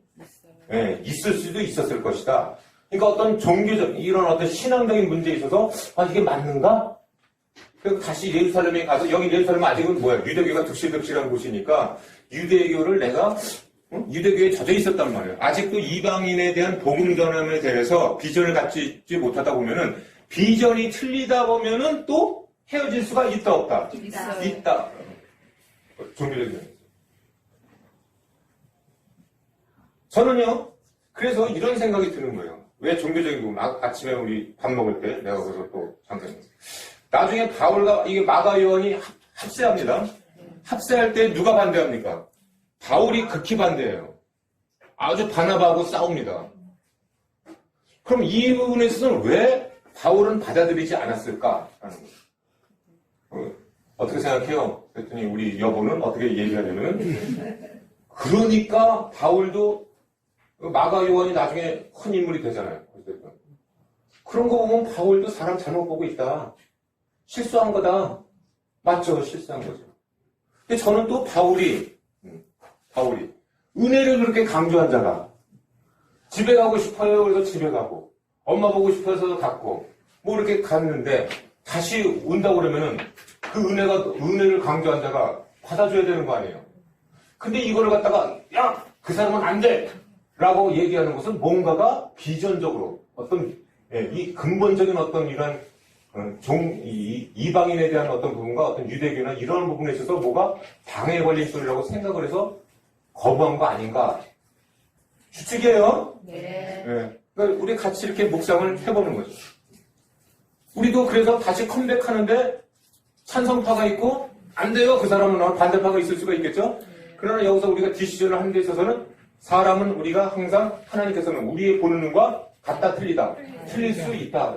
있을 수도 있었을 것이다. 그러니까 어떤 종교적 이런 어떤 신앙적인 문제에 있어서 이게 맞는가? 그래서 다시 예루살렘에 가서 여기 예루살렘은 아직은 유대교가 득실득실한 곳이니까 유대교를 내가 유대교에 젖어 있었단 말이에요. 아직도 이방인에 대한 복음 전함에 대해서 비전을 갖지 못하다 보면은 비전이 틀리다 보면은 또 헤어질 수가 있다 없다? 있다. 종교적인 면에서. 저는요. 그래서 이런 생각이 드는 거예요. 왜 종교적인 부분? 아침에 우리 밥 먹을 때 내가 거기서 또 잠깐 나중에 바울과 이게 마가 요한이 합세합니다. 합세할 때 누가 반대합니까? 바울이 극히 반대예요. 아주 바나바하고 싸웁니다. 그럼 이 부분에 있어서는 왜 바울은 받아들이지 않았을까? 하는 거예요. 어떻게 생각해요? 그랬더니 우리 여보는 어떻게 얘기하냐면 그러니까 바울도 마가 요한이 나중에 큰 인물이 되잖아요. 그런 거 보면 바울도 사람 잘못 보고 있다. 실수한 거다. 맞죠? 실수한 거죠. 근데 저는 또 바울이 은혜를 그렇게 강조한 자가 집에 가고 싶어요. 그래서 집에 가고 엄마 보고 싶어서 갔고 뭐 이렇게 갔는데 다시 온다고 그러면은 그 은혜를 강조한 자가 받아줘야 되는 거 아니에요. 근데 이거를 갖다가 야, 그 사람은 안 돼! 라고 얘기하는 것은 뭔가가 비전적으로 어떤 이 근본적인 어떤 이런 이방인에 대한 어떤 부분과 어떤 유대교나 이런 부분에 있어서 뭐가 방해에 걸린 소리라고 생각을 해서 거부한 거 아닌가. 추측이에요. 네. 그러니까 우리 같이 이렇게 묵상을 해보는 거죠. 우리도 그래서 다시 컴백하는데 찬성파가 있고 안 돼요. 그 사람은 반대파가 있을 수가 있겠죠. 그러나 여기서 우리가 디시전을 하는 데 있어서는 사람은 우리가 항상 하나님께서는 우리의 보는 눈과 같다 틀리다. 틀릴 수 있다.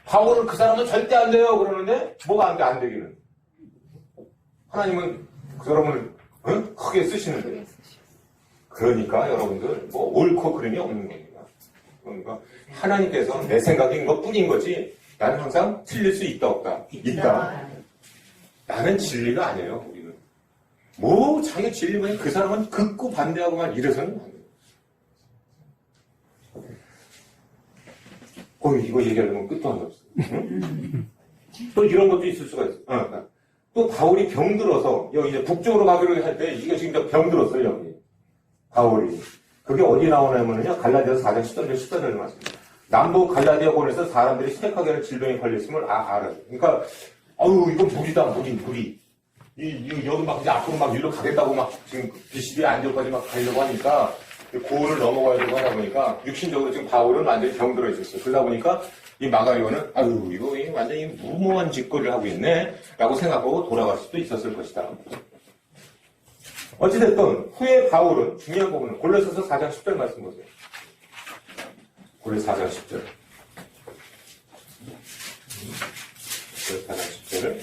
바울은 그 사람은 절대 안 돼요. 그러는데 뭐가 안 돼? 안 되기는. 하나님은 그 사람을 크게 쓰시는데. 그러니까 여러분들 뭐 옳고 그름이 없는 겁니다. 그러니까 하나님께서 내 생각인 것 뿐인 거지 나는 항상 틀릴 수 있다 없다. 있다. 나는 진리가 아니에요. 우리는. 뭐 자기 진리면 그 사람은 극구 반대하고만 이래서는 안 돼요. 이거 얘기하려면 끝도 안 없어. 또 이런 것도 있을 수가 있어. 또 바울이 병들어서 여기 이제 북쪽으로 가기로 할 때 이게 지금 병들었어요. 여기 바울이. 그게 어디 나오냐면요. 갈라디아서 4장 10절에 나왔습니다. 남부 갈라디아권에서 사람들이 심각하게 하는 질병에 걸렸음을 알아요. 그러니까 이건 무리다. 무리. 여기 막 이제 앞으로 막 일로 가겠다고 막 지금 BCD 안전까지 막 가려고 하니까 고을을 넘어가야 되고 하다 보니까 육신적으로 지금 바울은 완전히 병들어 있었어요. 그러다 보니까 이 마가요는 이거 완전히 무모한 짓거리를 하고 있네 라고 생각하고 돌아갈 수도 있었을 것이다. 어찌됐든 후에 바울은 중요한 부분은 골로새서 4장 10절 말씀 보세요. 골로새 4장 10절. 골로새 4장 10절을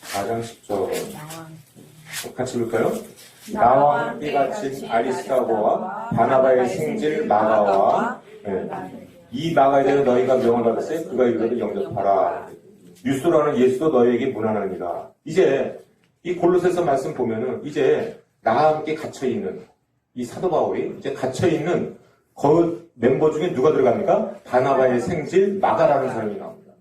4장 10절 같이 볼까요? 나와 함께 갇힌 아리스타고와 바나바의 생질 마가와 이 마가에 대해 너희가 명을 받았으니 그가 이르기를 영접하라. 유스도라는 예수도 너희에게 문안합니다. 이제 이 골로새서 말씀 보면은 이제 나와 함께 갇혀있는 이 사도 바울이 이제 갇혀있는 그 멤버 중에 누가 들어갑니까? 바나바의 생질 마가라는 사람이 나옵니다.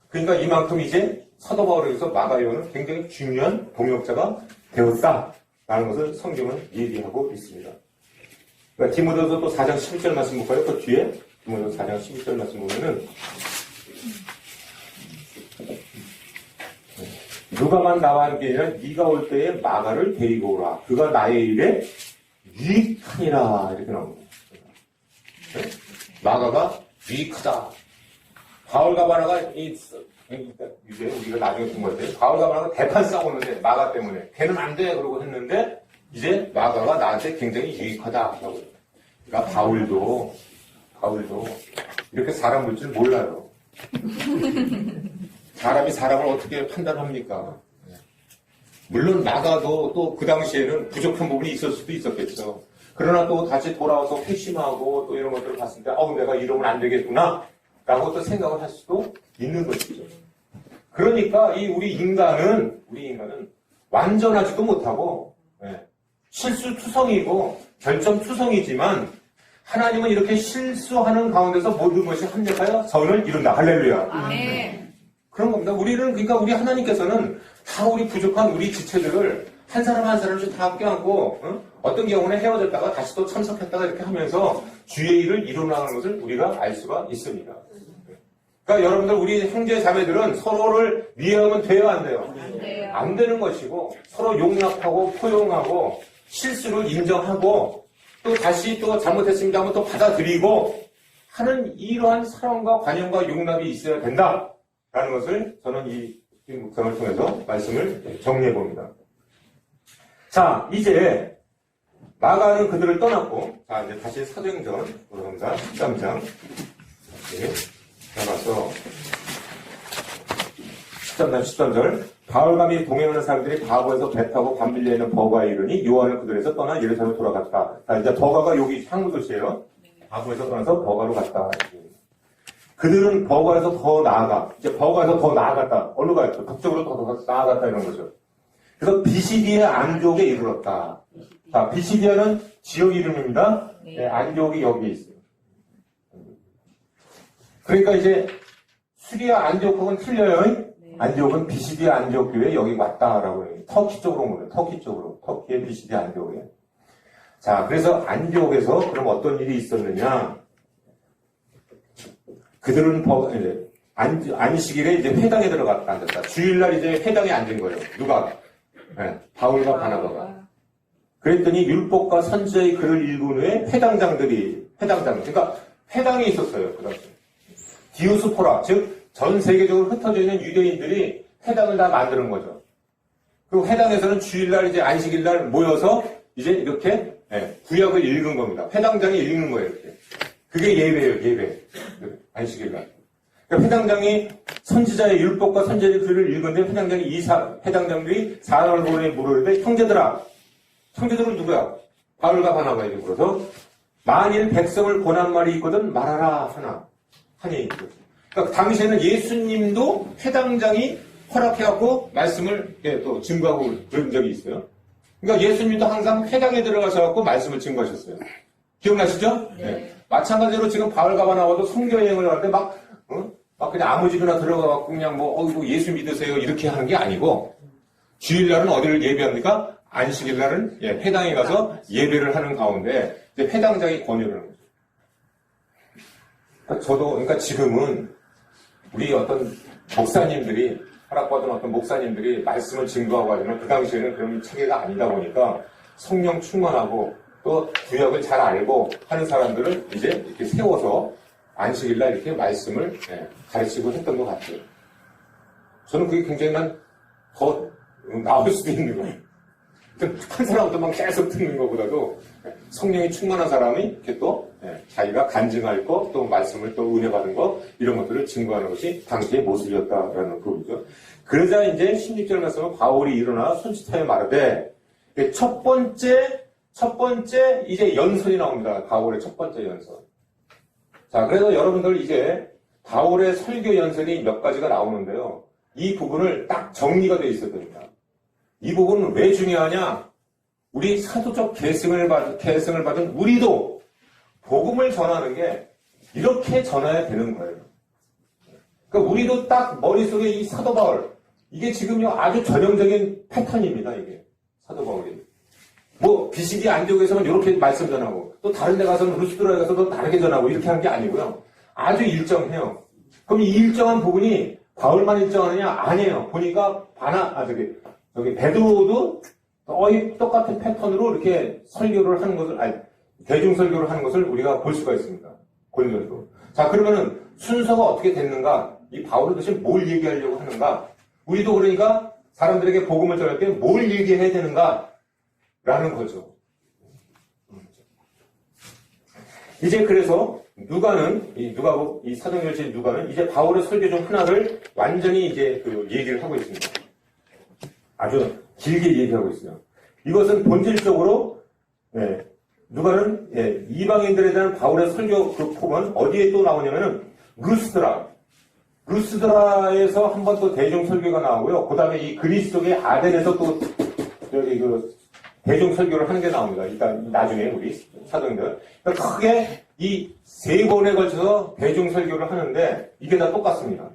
그러니까 이만큼 이제 사도 바울에서 마가요는 굉장히 중요한 동역자가 되었다라는 것을 성경은 얘기하고 있습니다. 그러니까 디모데서 또 4장 11절 말씀 볼까요? 그 뒤에 디모데서 4장 11절 말씀 보면은 누가만 나와 함께 아니라 네가 올 때에 마가를 데리고 오라. 그가 나의 일에 유익하니라. 이렇게 나옵니다. 네? 마가가 유익하다. 바울과 바나가 이제 우리가 나중에 공부할 때 바울과 바나가 대판 싸우는데 마가 때문에 걔는 안 돼 그러고 했는데 이제 마가가 나한테 굉장히 유익하다. 그러니까 바울도 이렇게 사람 볼 줄 몰라요. 사람이 사람을 어떻게 판단합니까? 물론 마가도 또 그 당시에는 부족한 부분이 있을 수도 있었겠죠. 그러나 또 다시 돌아와서 회심하고 또 이런 것들을 봤을 때 내가 이러면 안 되겠구나 라고 또 생각을 할 수도 있는 것이죠. 그러니까 우리 인간은 완전하지도 못하고 실수투성이고 결점투성이지만 하나님은 이렇게 실수하는 가운데서 모든 것이 합력하여 선을 이룬다. 할렐루야. 아멘. 그런 겁니다. 그러니까 우리 하나님께서는 다 우리 부족한 우리 지체들을 한 사람 한 사람씩 다 껴안고 어떤 경우는 헤어졌다가 다시 또 참석했다가 이렇게 하면서 주의 일을 이루어나가는 것을 우리가 알 수가 있습니다. 그러니까 여러분들 우리 형제 자매들은 서로를 위하면 돼요 안 돼요? 안 돼요. 안 되는 것이고 서로 용납하고 포용하고 실수를 인정하고 또 다시 또 잘못했습니다 하면 또 받아들이고 하는 이러한 사랑과 관용과 용납이 있어야 된다라는 것을 저는 이 묵상을 통해서 말씀을 정리해 봅니다. 자, 이제 마가는 그들을 떠났고, 자, 이제 다시 사도행전으로 갑니다. 13장. 네, 나가서 13장 13절. 바울과 및 동행하는 사람들이 바보에서 배 타고 밤밀려 있는 버가에 이르니 요한은 그들에서 떠나 예루살렘에 돌아갔다. 자, 이제 버가가 여기 항구도시예요. 바보에서 떠나서 버가로 갔다. 그들은 버가에서 더 나아가. 이제 버가에서 더 나아갔다. 어디로 가요? 북쪽으로 더 나아갔다 이런 거죠. 그래서 비시디아 안족에 이르렀다. 자, 비시디아는 지역 이름입니다. 네, 안족이 여기에 있어요. 그러니까 이제 수리아 안족하고는 틀려요. 네. 안족은 비시디아 안족 교회에 여기 왔다라고 해요. 터키 쪽으로 온 거예요. 터키 쪽으로. 터키의 비시디아 안족에. 자, 그래서 안족에서 그럼 어떤 일이 있었느냐? 그들은 안식일에 이제 회당에 들어갔다 앉았다. 주일날 이제 회당에 앉은 거예요. 누가? 네, 바울과 바나바가. 그랬더니 율법과 선지자의 글을 읽은 후에 그러니까 회당이 있었어요. 그 당시. 디오스포라, 즉 전 세계적으로 흩어져 있는 유대인들이 회당을 다 만드는 거죠. 그리고 회당에서는 주일날 이제 안식일날 모여서 이제 이렇게 구약을 읽은 겁니다. 회당장이 읽는 거예요. 이렇게. 그게 예배예요. 예배. 안식일날. 그러니까 회당장이 선지자의 율법과 선지자의 글을 읽었는데 회당장들이 사람을 보내 물으는데 형제들은 누구야? 바울과 바나바에게 물어서 만일 백성을 권한 말이 있거든 말하라 하니. 그러니까 당시에는 예수님도 회당장이 허락해갖고 말씀을 또 증거하고 그런 적이 있어요. 그러니까 예수님도 항상 회당에 들어가셔갖고 말씀을 증거하셨어요. 기억나시죠? 네. 마찬가지로 지금 바울과 바나바도 선교 여행을 하는데 막 그냥 아무 집이나 들어가갖고 그냥 이거 예수 믿으세요 이렇게 하는 게 아니고 주일날은 어디를 예배합니까? 안식일날은 회당에 가서 예배를 하는 가운데 이제 회당장이 권유를 하는 거죠. 그러니까 지금은 우리 어떤 목사님들이 허락받은 어떤 목사님들이 말씀을 증거하고 하지만 그 당시에는 그런 체계가 아니다 보니까 성령 충만하고 또 구약을 잘 알고 하는 사람들을 이제 이렇게 세워서 안식일날 이렇게 말씀을 가르치고 했던 것 같아요. 저는 그게 굉장히 더 나올 수도 있는 거예요. 한 사람부터만 계속 듣는 것보다도 성령이 충만한 사람이 이렇게 또 자기가 간증할 거, 또 말씀을 또 은혜 받은 거, 이런 것들을 증거하는 것이 당시의 모습이었다라는 부분이죠. 그러자 이제 16절 말씀은 바울이 일어나 손짓하여 말하되 첫 번째 이제 연설이 나옵니다. 바울의 첫 번째 연설. 자, 그래서 여러분들 이제 바울의 설교 연설이 몇 가지가 나오는데요. 이 부분을 딱 정리가 되어 있어야 됩니다. 이 부분은 왜 중요하냐? 우리 사도적 계승을 받은 우리도 복음을 전하는 게 이렇게 전해야 되는 거예요. 그러니까 우리도 딱 머릿속에 이 사도 바울, 이게 지금요 아주 전형적인 패턴입니다. 이게 사도 바울이. 비시디 안족에서는 이렇게 말씀 전하고 또 다른 데 가서는 루스드라에 가서도 다르게 전하고 이렇게 하는 게 아니고요. 아주 일정해요. 그럼 이 일정한 부분이 바울만 일정하느냐? 아니에요. 보니까 베드로도 거의 똑같은 패턴으로 이렇게 설교를 하는 것을, 대중 설교를 하는 것을 우리가 볼 수가 있습니다. 고린도서. 자, 그러면은 순서가 어떻게 됐는가? 이 바울은 도대체 뭘 얘기하려고 하는가? 우리도 그러니까 사람들에게 복음을 전할 때 뭘 얘기해야 되는가? 라는 거죠. 이제 그래서 이 사도행전의 누가는 이제 바울의 설교 중 하나를 완전히 이제 얘기를 하고 있습니다. 아주 길게 얘기하고 있어요. 이것은 본질적으로 누가는 이방인들에 대한 바울의 설교 그 폭은 어디에 또 나오냐면은 루스드라에서 한 번 또 대중 설교가 나오고요. 그 다음에 이 그리스 쪽의 아덴에서 또 대중 설교를 하는 게 나옵니다. 일단 나중에 우리 사도행전. 그러니까 크게 이 세 번에 걸쳐서 대중 설교를 하는데 이게 다 똑같습니다.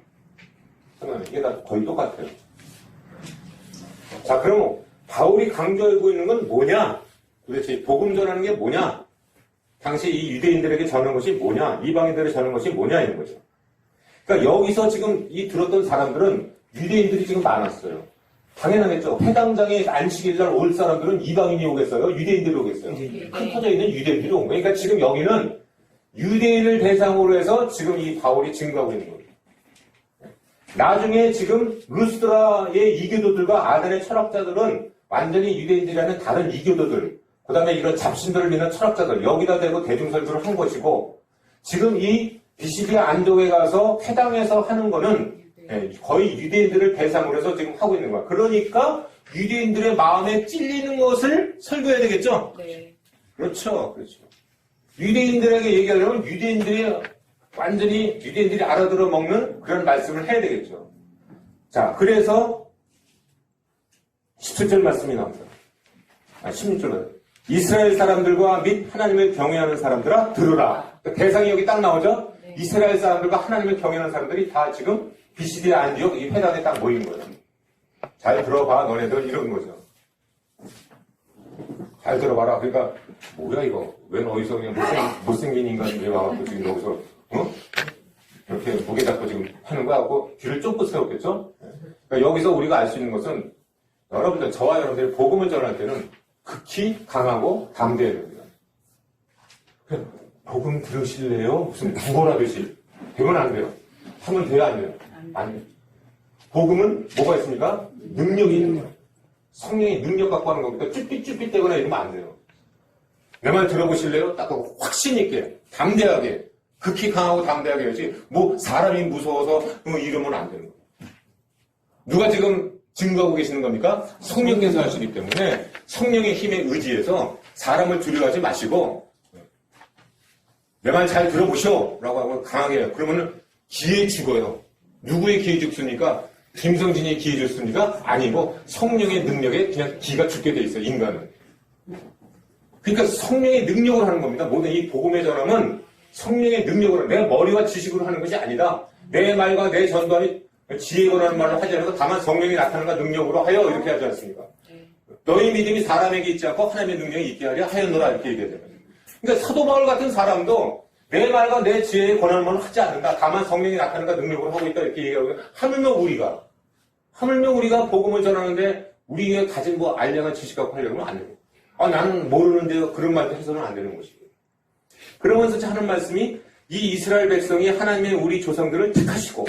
이게 다 거의 똑같아요. 자, 그럼 바울이 강조하고 있는 건 뭐냐? 도대체 복음 전하는 게 뭐냐? 당시 이 유대인들에게 전하는 것이 뭐냐? 이방인들에게 전하는 것이 뭐냐? 이런 거죠. 그러니까 여기서 지금 이 들었던 사람들은 유대인들이 지금 많았어요. 당연하겠죠. 회당장에 안식일날 올 사람들은 이방인이 오겠어요? 유대인들이 오겠어요? 흩어져 있는 유대인들이 온 거예요. 그러니까 지금 여기는 유대인을 대상으로 해서 지금 이 바울이 증거하고 있는 겁니다. 나중에 지금 루스드라의 이교도들과 아덴의 철학자들은 완전히 유대인들이라는 다른 이교도들, 그 다음에 이런 잡신들을 믿는 철학자들, 여기다 대고 대중설교를 한 것이고, 지금 이 비시디아 안독에 가서 회당에서 하는 거는 거의 유대인들을 대상으로 해서 지금 하고 있는 거야. 그러니까 유대인들의 마음에 찔리는 것을 설교해야 되겠죠? 네. 그렇죠. 그렇죠. 유대인들에게 얘기하려면 유대인들이 알아들어 먹는 그런 말씀을 해야 되겠죠. 자, 그래서 17절 말씀이 나옵니다. 16절은 이스라엘 사람들과 및 하나님을 경외하는 사람들아 들으라. 대상이 여기 딱 나오죠? 네. 이스라엘 사람들과 하나님을 경외하는 사람들이 다 지금 비시디아 안디옥 이 회당에 딱 모인 거예요. 잘 들어봐, 너네들 이런 거죠. 잘 들어봐라. 그러니까 뭐야 이거? 웬 어디서 그냥 못생긴 인간이 와갖고 지금 여기서 이렇게 무게 잡고 지금 하는 거야 하고 귀를 쫑긋 세웠겠죠? 그러니까 여기서 우리가 알 수 있는 것은 여러분들, 저와 여러분들이 복음을 전할 때는 극히 강하고 담대해야 됩니다. 복음 들으실래요? 무슨 구걸하듯이 되면 안 돼요. 하면 돼야 안 돼요? 안 돼요. 복음은 뭐가 있습니까? 능력이 있는 거예요. 성령의 능력 갖고 하는 거니까 쭈삣쭈삣대거나 이러면 안 돼요. 내 말 들어보실래요? 딱 확신 있게, 담대하게, 극히 강하고 담대하게 해야지, 뭐 사람이 무서워서 이러면 안 되는 거예요. 누가 지금 증거하고 계시는 겁니까? 성령께서 하시기 때문에 성령의 힘에 의지해서 사람을 두려워하지 마시고 내 말 잘 들어보시오 라고 하고 강하게 해요. 그러면 기회 죽어요. 누구의 기회 죽습니까? 김성진이 기회 줬습니까? 아니고 성령의 능력에 그냥 기가 죽게 돼 있어요. 인간은. 그러니까 성령의 능력으로 하는 겁니다. 모든 이 복음의 전함은 성령의 능력으로, 내 머리와 지식으로 하는 것이 아니다. 내 말과 내 전도함이 지혜에 권하는 말을 하지 않아서 다만 성령이 나타난과 능력으로 하여 이렇게 하지 않습니까? 너희 믿음이 사람에게 있지 않고 하나님의 능력이 있게 하려 하였노라 이렇게 얘기하잖아요. 그러니까 사도 바울 같은 사람도 내 말과 내 지혜에 권하는 말을 하지 않는다. 다만 성령이 나타난과 능력으로 하고 있다 이렇게 얘기하고, 하물며 우리가 복음을 전하는데 우리가 가진 뭐 알량한 지식 갖고 하려면 안 돼요. 나는 모르는데요. 그런 말도 해서는 안 되는 것이고요. 그러면서 하는 말씀이 이 이스라엘 백성이 하나님의 우리 조상들을 택하시고,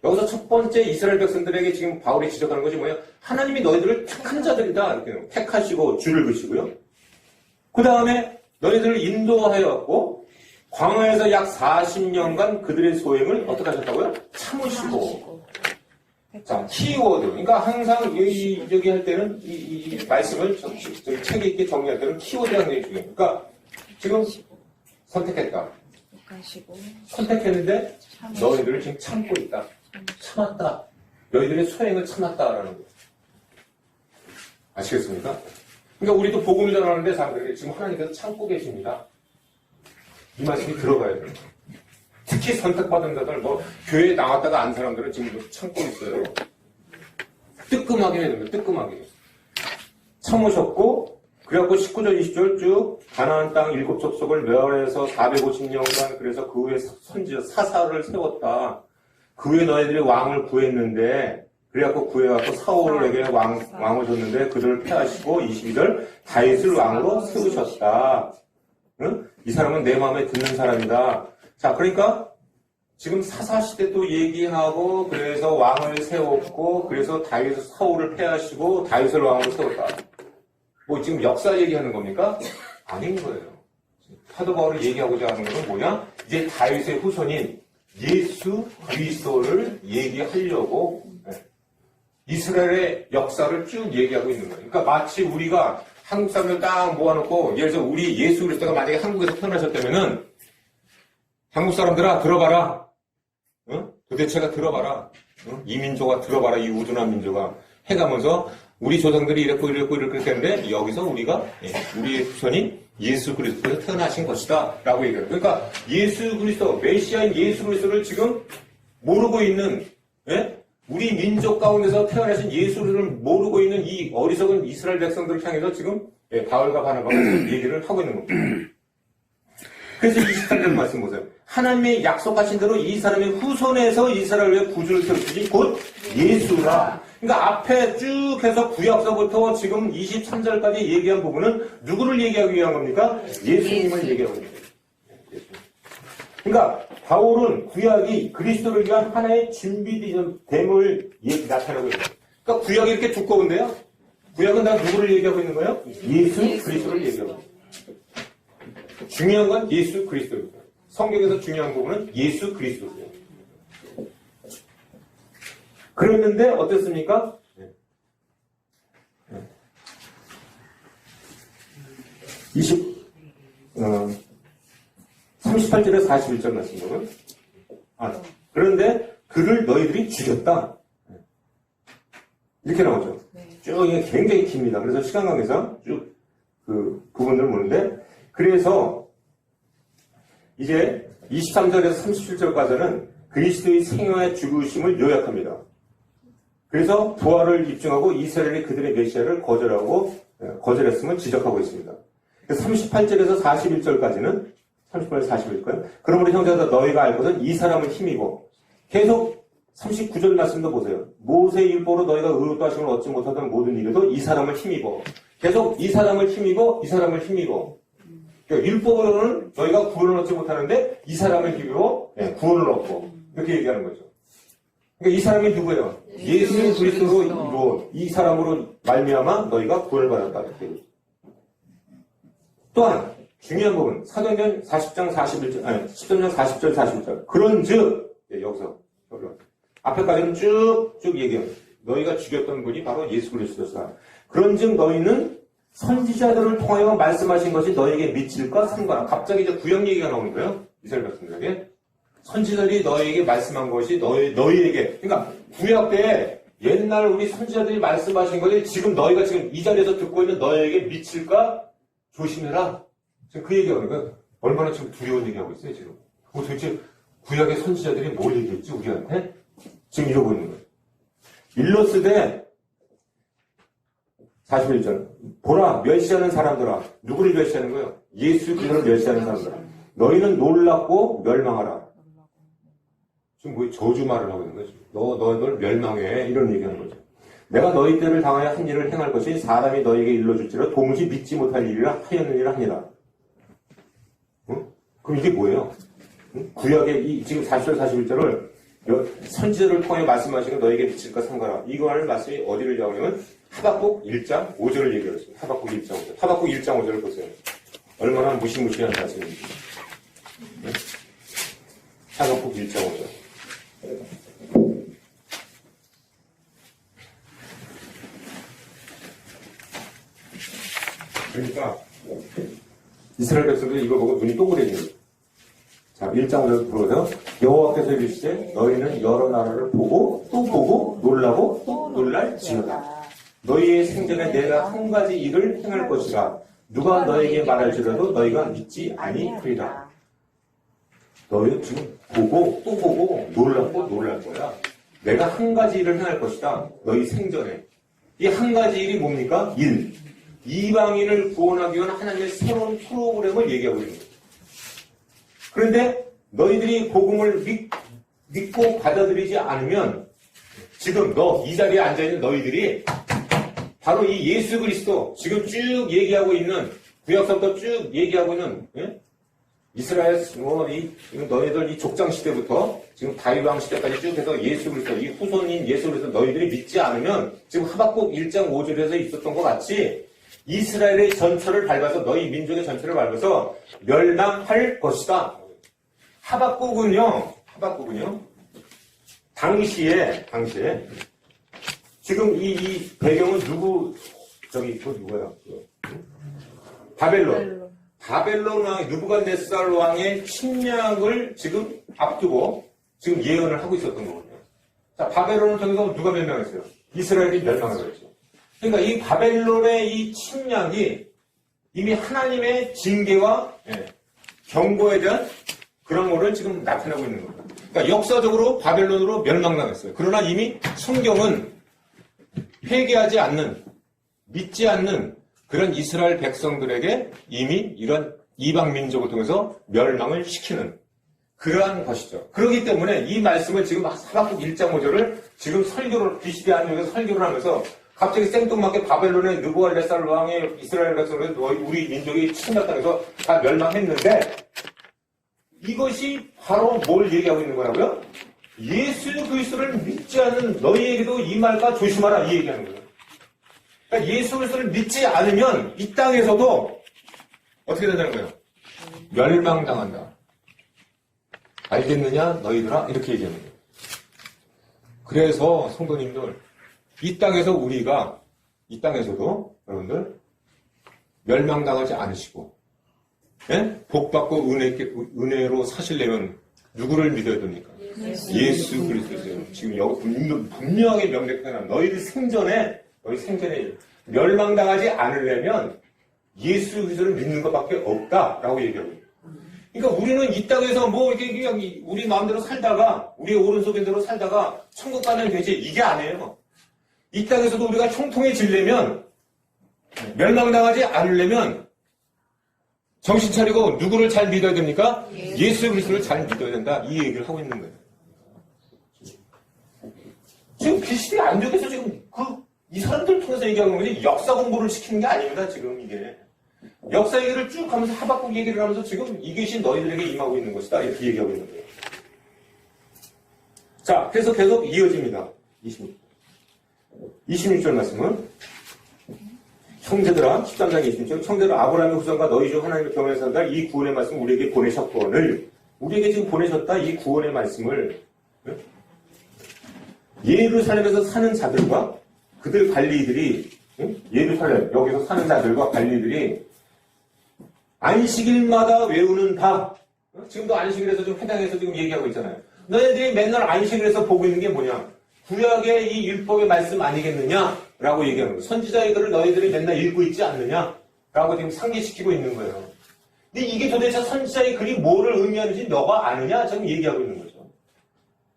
여기서 첫 번째 이스라엘 백성들에게 지금 바울이 지적하는 것이 뭐예요? 하나님이 너희들을 택한 자들이다. 이렇게 택하시고 줄을 그시고요. 그 다음에 너희들을 인도하여갖고 광야에서 약 40년간 그들의 소행을 어떻게 하셨다고요? 참으시고. 자, 키워드. 그러니까 항상 여기 할 때는 이 말씀을 책 있게 정리할 때는 키워드라는 게 중요해요. 그러니까 지금 선택했다. 선택했는데 너희들을 지금 참고 있다. 참았다. 너희들의 소행을 참았다라는 거예요. 아시겠습니까? 그러니까 우리도 복음을 전하는데 사람들이 지금 하나님께서 참고 계십니다. 이 말씀이 들어가야 돼요. 특히 선택받은 자들, 교회에 나왔다가 안 사람들은 지금 참고 있어요. 뜨끔하게 해야 됩니다. 뜨끔하게. 참으셨고, 그래갖고 19절, 20절 쭉 가나안 땅 7족속을 멸해서 450년간 그래서 그 후에 선지자 사사를 세웠다. 그 후에 너희들이 왕을 구했는데, 그래갖고 구해갖고 사울에게 왕을 줬는데 그들을 패하시고 22절 다윗을 왕으로 세우셨다. 응? 이 사람은 내 마음에 드는 사람이다. 자, 그러니까 지금 사사시대 또 얘기하고 그래서 왕을 세웠고 그래서 다윗을 사울을 패하시고 다윗을 왕으로 세웠다. 뭐 지금 역사 얘기하는 겁니까? 아닌 거예요. 사도 바울이 얘기하고자 하는 것은 뭐냐? 이제 다윗의 후손인 예수 그리스도를 얘기하려고 이스라엘의 역사를 쭉 얘기하고 있는 거예요. 그러니까 마치 우리가 한국 사람들 딱 모아놓고 예를 들어서 우리 예수 그리스도가 만약에 한국에서 태어나셨다면은 한국 사람들아 들어봐라. 응? 도대체가 들어봐라. 응? 이 민족아 들어봐라. 이 우둔한 민족아 해가면서 우리 조상들이 이렇게 했는데 여기서 우리가 우리의 후손인 예수 그리스도에서 태어나신 것이다 라고 얘기해요. 그러니까 예수 그리스도, 메시아인 예수 그리스도를 지금 모르고 있는 우리 민족 가운데서 태어나신 예수를 모르고 있는 이 어리석은 이스라엘 백성들을 향해서 지금 바울과 바나바가 얘기를 하고 있는 겁니다. 그래서 23절 말씀 보세요. 하나님의 약속하신 대로 이 사람의 후손에서 이스라엘의 구주를 세우시니 곧 예수라. 그러니까 앞에 쭉 해서 구약서부터 지금 23절까지 얘기한 부분은 누구를 얘기하기 위한 겁니까? 예수님을 얘기하고 있는 거예요. 그러니까 바울은 구약이 그리스도를 위한 하나의 준비됨을 나타내고 있어요. 그러니까 구약이 이렇게 두꺼운데요. 구약은 다 누구를 얘기하고 있는 거예요? 예수 그리스도를 얘기하고 있어요. 중요한 건 예수 그리스도입니다. 성경에서 중요한 부분은 예수 그리스도예요. 그랬는데 어땠습니까? 38절에 41절 말씀으로. 그런데 그를 너희들이 죽였다. 이렇게 나오죠. 쭉 이게 굉장히 깁니다. 그래서 시간 관계상 쭉 그 부분을 보는데, 그래서 이제 23절에서 37절까지는 그리스도의 생애와 죽으심을 요약합니다. 그래서 부활을 입증하고 이스라엘이 그들의 메시아를 거절했음을 지적하고 있습니다. 38절에서 41절까지는 38절에서 41절까지 그러므로 형제들 너희가 알 것은 이 사람을 힘입어. 계속 39절 말씀도 보세요. 모세의 율법으로 너희가 의롭다 하심을 얻지 못하던 모든 일에도 이 사람을 힘입어. 계속 이 사람을 힘입어, 이 사람을 힘입어. 그러니까 율법으로는 너희가 구원을 얻지 못하는데 이 사람을 힘입어 구원을 얻고, 이렇게 얘기하는 거죠. 그러니까 이 사람이 누구예요? 예수 그리스도로 이루어 이 사람으로 말미암아 너희가 구원을 받았다. 이렇게. 또한 중요한 부분 사도행전 40장 41절 13장 40절 41절 그런즉 여기서 앞에까지는 쭉쭉 얘기해요. 너희가 죽였던 분이 바로 예수 그리스도다. 그런즉 너희는 선지자들을 통하여 말씀하신 것이 너희에게 미칠까 삼가. 갑자기 이제 구약 얘기가 나오는 거예요. 이스라엘 백성들에게 선지자들이 너희에게 말씀한 것이 너희에게, 그러니까 구약 때 옛날 우리 선지자들이 말씀하신 것이 지금 너희가 지금 이 자리에서 듣고 있는 너희에게 미칠까 조심해라. 지금 그 얘기하는 거예요. 얼마나 지금 두려운 얘기하고 있어요 지금. 도대체 구약의 선지자들이 뭘 얘기했지 우리한테? 지금 이러고 있는 거예요. 일러스되 41절 보라 멸시하는 사람들아. 누구를 멸시하는 거예요? 예수 그리스도를 멸시하는 사람들아. 너희는 놀랍고 멸망하라. 지금 뭐 저주 말을 하고 있는 거죠. 널 멸망해. 이런 얘기하는 거죠. 내가 너희 때를 당하여 한 일을 행할 것이 사람이 너희에게 일러줄지라 도무지 믿지 못할 일이라 하였느니라 하니라. 응? 그럼 이게 뭐예요? 응? 구약의 지금 40절 41절을 선지자를 통해 말씀하시는 너희에게 미칠까 삼가라. 이거를 말씀이 어디를 얘기하냐면 하박국 1장 5절을 얘기하고 있습니다. 하박국 1장 5절. 하박국 1장 5절을 보세요. 얼마나 무시무시한 말씀인지. 응? 하박국 1장 5절. 그러니까 이스라엘 백성들이 이걸 보고 눈이 동그래지는 거예요. 자, 1장 5절 들어오세요. 여호와께서 이르시되 너희는 여러 나라를 보고 또 보고 놀라고 또 놀랄지어다. 너희의 생전에 내가 한 가지 일을 행할 것이라. 누가 너희에게 말할지라도 너희가 믿지 아니하리라. 너희는 지금 보고 또 보고 놀랍고 놀랄 거야. 내가 한 가지 일을 행할 것이다. 너희 생전에. 이 한 가지 일이 뭡니까? 일. 이방인을 구원하기 위한 하나님의 새로운 프로그램을 얘기하고 있는 거예요. 그런데 너희들이 복음을 믿고 받아들이지 않으면 지금 이 자리에 앉아있는 너희들이 바로 이 예수 그리스도 지금 쭉 얘기하고 있는 구약서부터 쭉 얘기하고 있는 이스라엘 너희들 이 족장 시대부터 지금 다윗왕 시대까지 쭉 해서 예수 그리스도 이 후손인 예수 그리스도 너희들이 믿지 않으면 지금 하박국 1장 5절에서 있었던 것 같이 이스라엘의 전철을 밟아서 너희 민족의 전철을 밟아서 멸망할 것이다. 하박국은요 당시에 지금 이 배경은 누구야? 바벨론 왕 느부갓네살 왕의 침략을 지금 앞두고 지금 예언을 하고 있었던 거거든요. 자, 바벨론을 통해서 누가 멸망했어요? 이스라엘이 멸망을 했죠. 그러니까 이 바벨론의 이 침략이 이미 하나님의 징계와 경고에 대한 그런 거를 지금 나타내고 있는 겁니다. 그러니까 역사적으로 바벨론으로 멸망당했어요. 그러나 이미 성경은 회개하지 않는, 믿지 않는 그런 이스라엘 백성들에게 이미 이런 이방 민족을 통해서 멸망을 시키는 그러한 것이죠. 그렇기 때문에 이 말씀을 지금 하박국 1장 5절을 지금 BCD 안쪽에서 설교를 하면서 갑자기 생뚱맞게 바벨론의 느부갓네살 왕의 이스라엘 백성들 우리 민족이 침략당해서 다 멸망했는데 이것이 바로 뭘 얘기하고 있는 거라고요? 예수 그리스도를 믿지 않는 너희에게도 이 말과 조심하라 이 얘기하는 거예요. 그러니까 예수 그리스도를 믿지 않으면 이 땅에서도 어떻게 된다는 거예요? 멸망당한다. 알겠느냐 너희들아? 이렇게 얘기하는 거예요. 그래서 성도님들 이 땅에서 우리가 이 땅에서도 여러분들 멸망당하지 않으시고 예? 복받고 은혜로 사시려면 누구를 믿어야 됩니까? 예수 그리스도세요. 지금 여기 분명하게 명백하나 너희 생전에 멸망당하지 않으려면 예수 그리스도를 믿는 것밖에 없다라고 얘기하고 있어요. 그러니까 우리는 이 땅에서 뭐 이렇게 그냥 우리 마음대로 살다가 우리의 오른손인 대로 살다가 천국 가면 되지 이게 아니에요. 이 땅에서도 우리가 형통해지려면 멸망당하지 않으려면 정신 차리고 누구를 잘 믿어야 됩니까? 예수 그리스도를 잘 믿어야 된다. 이 얘기를 하고 있는 거예요. 지금 비실이 안쪽에서 지금 이 사람들을 통해서 얘기하는 거지 역사 공부를 시키는 게 아닙니다. 지금 이게. 역사 얘기를 쭉 하면서 하박국 얘기를 하면서 지금 이것이 너희들에게 임하고 있는 것이다. 이렇게 얘기하고 있는 거예요. 자, 그래서 계속 이어집니다. 26절 말씀은 형제들아 13장 26절 형제들아 아브라함의 후손과 너희 중 하나님을 경외하는 사람들 이 구원의 말씀을 우리에게 보내셨거늘 우리에게 지금 보내셨다 이 구원의 말씀을 예루살렘에서 사는 자들과 그들 관리들이 예루살렘 여기서 사는 자들과 관리들이 안식일마다 외우는 바 지금도 안식일에서 지금 해당해서 지금 얘기하고 있잖아요. 너희들이 맨날 안식일에서 보고 있는 게 뭐냐? 구약의 이 율법의 말씀 아니겠느냐라고 얘기하는 거예요. 선지자의 글을 너희들이 맨날 읽고 있지 않느냐라고 지금 상기시키고 있는 거예요. 근데 이게 도대체 선지자의 글이 뭐를 의미하는지 너가 아느냐? 지금 얘기하고 있는 거죠.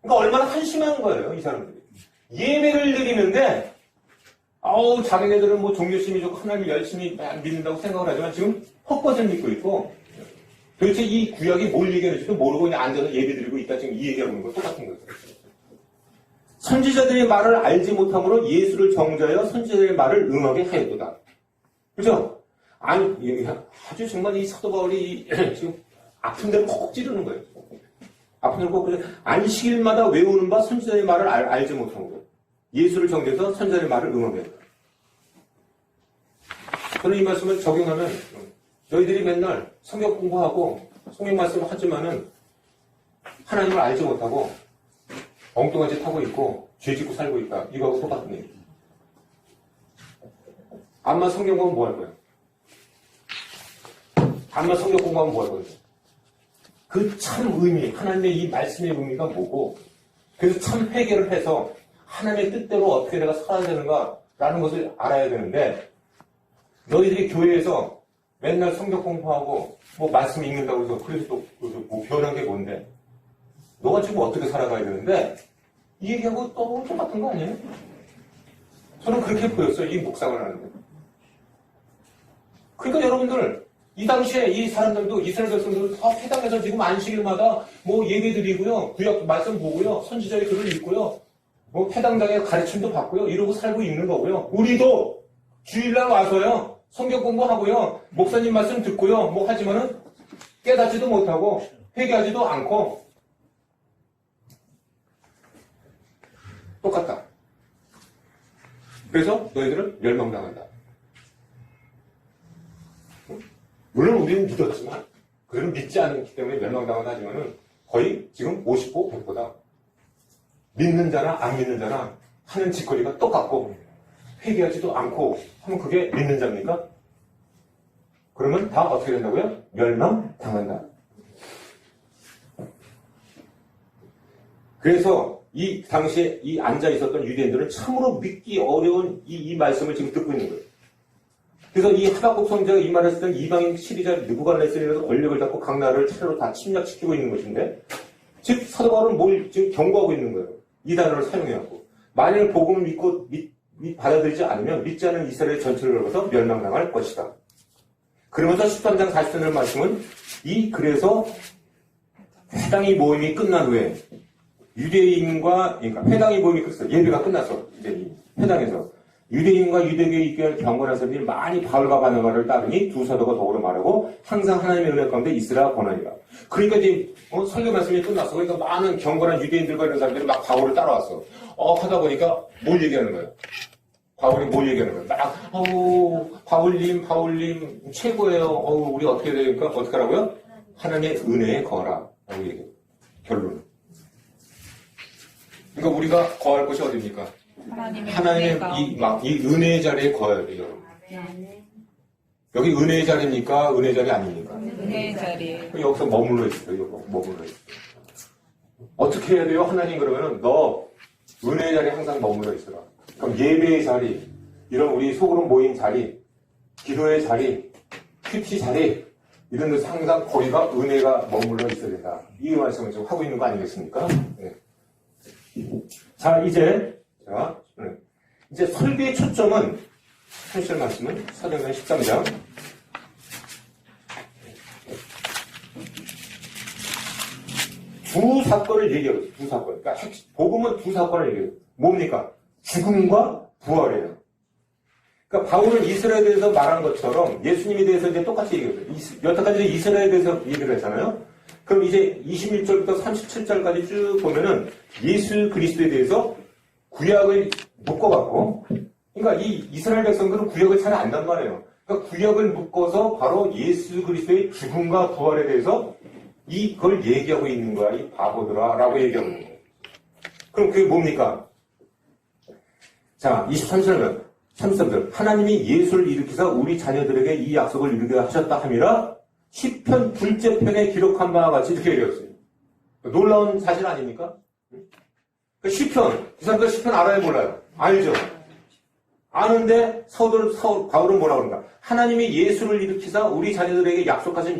그러니까 얼마나 한심한 거예요, 이 사람들이. 예배를 드리는데 자기네들은 뭐 종교심이 좋고 하나님을 열심히 믿는다고 생각을 하지만 지금 헛것을 믿고 있고 도대체 이 구약이 뭘 얘기하는지도 모르고 그냥 앉아서 예배 드리고 있다 지금 이 얘기하고 있는 거 똑같은 거죠. 선지자들의 말을 알지 못함으로 예수를 정죄하여 선지자들의 말을 응하게 하였도다. 그죠? 아주 정말 이 사도 바울이 지금 아픈 데를 콕콕 찌르는 거예요. 아픈 데를 콕콕 찌르는 안식일마다 외우는 바 선지자의 말을 알지 못함으로 예수를 정죄해서 선지자의 말을 응하게 했다. 저는 이 말씀을 적용하면 너희들이 맨날 성경 공부하고 성경 말씀을 하지만은 하나님을 알지 못하고 엉뚱한 짓 하고 있고 죄 짓고 살고 있다. 이거하고 똑같은 얘기. 암만 성경 공부하면 뭐 할 거예요? 암만 성경 공부하면 뭐 할 거예요? 그 참 의미, 하나님의 이 말씀의 의미가 뭐고 그래서 참 회개를 해서 하나님의 뜻대로 어떻게 내가 살아야 되는가라는 것을 알아야 되는데 너희들이 교회에서 맨날 성경 공부하고 뭐 말씀 읽는다고 해서 그래서 또 뭐 변한 게 뭔데? 너가 지금 어떻게 살아가야 되는데 이 얘기하고 또 똑같은 거 아니에요? 저는 그렇게 보였어요. 이 묵상을 하는데. 그러니까 여러분들 이 당시에 이 사람들도 이스라엘 백성들도 다 회당에서 지금 안식일마다 뭐 예배 드리고요. 구약 말씀 보고요. 선지자의 글을 읽고요. 뭐 회당장의 가르침도 받고요. 이러고 살고 있는 거고요. 우리도 주일날 와서요. 성경 공부하고요. 목사님 말씀 듣고요. 뭐 하지만은 깨닫지도 못하고 회개하지도 않고 똑같다. 그래서 너희들은 멸망당한다. 물론 우리는 믿었지만 그들은 믿지 않기 때문에 멸망당한다 하지만은 거의 지금 50보 100보다 믿는 자나 안 믿는 자나 하는 짓거리가 똑같고 회개하지도 않고 하면 그게 믿는 자입니까? 그러면 다 어떻게 된다고요? 멸망당한다. 그래서 이 당시에 이 앉아 있었던 유대인들은 참으로 믿기 어려운 이 말씀을 지금 듣고 있는 거예요. 그래서 이 하박국 선지자가 이 말을 했을 때 이방인 시리자 느부갓네살에서 권력을 잡고 각 나라를 차례로 다 침략시키고 있는 것인데 즉 사도 바울은 뭘 지금 경고하고 있는 거예요. 이 단어를 사용해갖고 만일 복음을 믿고 받아들이지 않으면 믿지 않은 이스라엘 전체를 걸어서 멸망당할 것이다. 그러면서 13장 40절 말씀은 그래서 회당의 모임이 끝난 후에 유대인과 그러니까 회당의 모임이 끝났어. 예배가 끝났어. 이제 이 회당에서 유대인과 유대교에 입교한 경건한 사람들이 많이 바울과 바나바를 따르니 두 사도가 더불어 말하고 항상 하나님의 은혜 가운데 있으라 권하니라. 그러니까 이제 설교 말씀이 끝났어. 그러니까 많은 경건한 유대인들과 이런 사람들이 막 바울을 따라왔어. 하다 보니까 뭘 얘기하는 거예요? 바울이 뭘 얘기하는 거예요? 막 바울님 최고예요. 우리 어떻게 되니까 어떻게 하라고요? 하나님의 은혜에 거하라 라고 얘기해요. 결론. 그러니까 우리가 거할 곳이 어디입니까? 하나님의 이 은혜의 자리에 거해야 돼요, 여러분. 여기 은혜의 자리입니까? 은혜의 자리 아닙니까? 은혜의 자리. 여기서 머물러 있어요, 머물러 있어요. 어떻게 해야 돼요? 하나님 그러면은 너 은혜의 자리에 항상 머물러 있어라. 그럼 예배의 자리, 이런 우리 속으로 모인 자리, 기도의 자리, 큐티 자리, 이런 데서 항상 거기가 은혜가 머물러 있어야 된다. 이 말씀을 지금 하고 있는 거 아니겠습니까? 네. 자, 이제 설교의 초점은, 30절 말씀은 사도행전 13장. 두 사건을 얘기하고 있어요. 두 사건. 그러니까 복음은 두 사건을 얘기해요. 뭡니까? 죽음과 부활이에요. 그러니까 바울은 이스라엘에 대해서 말한 것처럼 예수님에 대해서 이제 똑같이 얘기해요. 여태까지 이스라엘에 대해서 얘기를 했잖아요. 그럼 이제 21절부터 37절까지 쭉 보면은 예수 그리스도에 대해서 구약을 묶어갖고, 그러니까 이 이스라엘 백성들은 구약을 잘 안단 말이에요. 그러니까 구약을 묶어서 바로 예수 그리스도의 죽음과 부활에 대해서 이걸 얘기하고 있는 거야, 이 바보들아, 라고 얘기하고 있는 거예요. 그럼 그게 뭡니까? 자, 23절은 33절. 하나님이 예수를 일으키사 우리 자녀들에게 이 약속을 이루게 하셨다 함이라 시편 둘째 편에 기록한 바와 같이 이렇게 얘기했어요. 놀라운 사실 아닙니까? 시편, 이 사람들 시편 알아요, 몰라요? 알죠? 아는데 바울은 뭐라고 그런가? 하나님이 예수를 일으키사 우리 자녀들에게 약속하신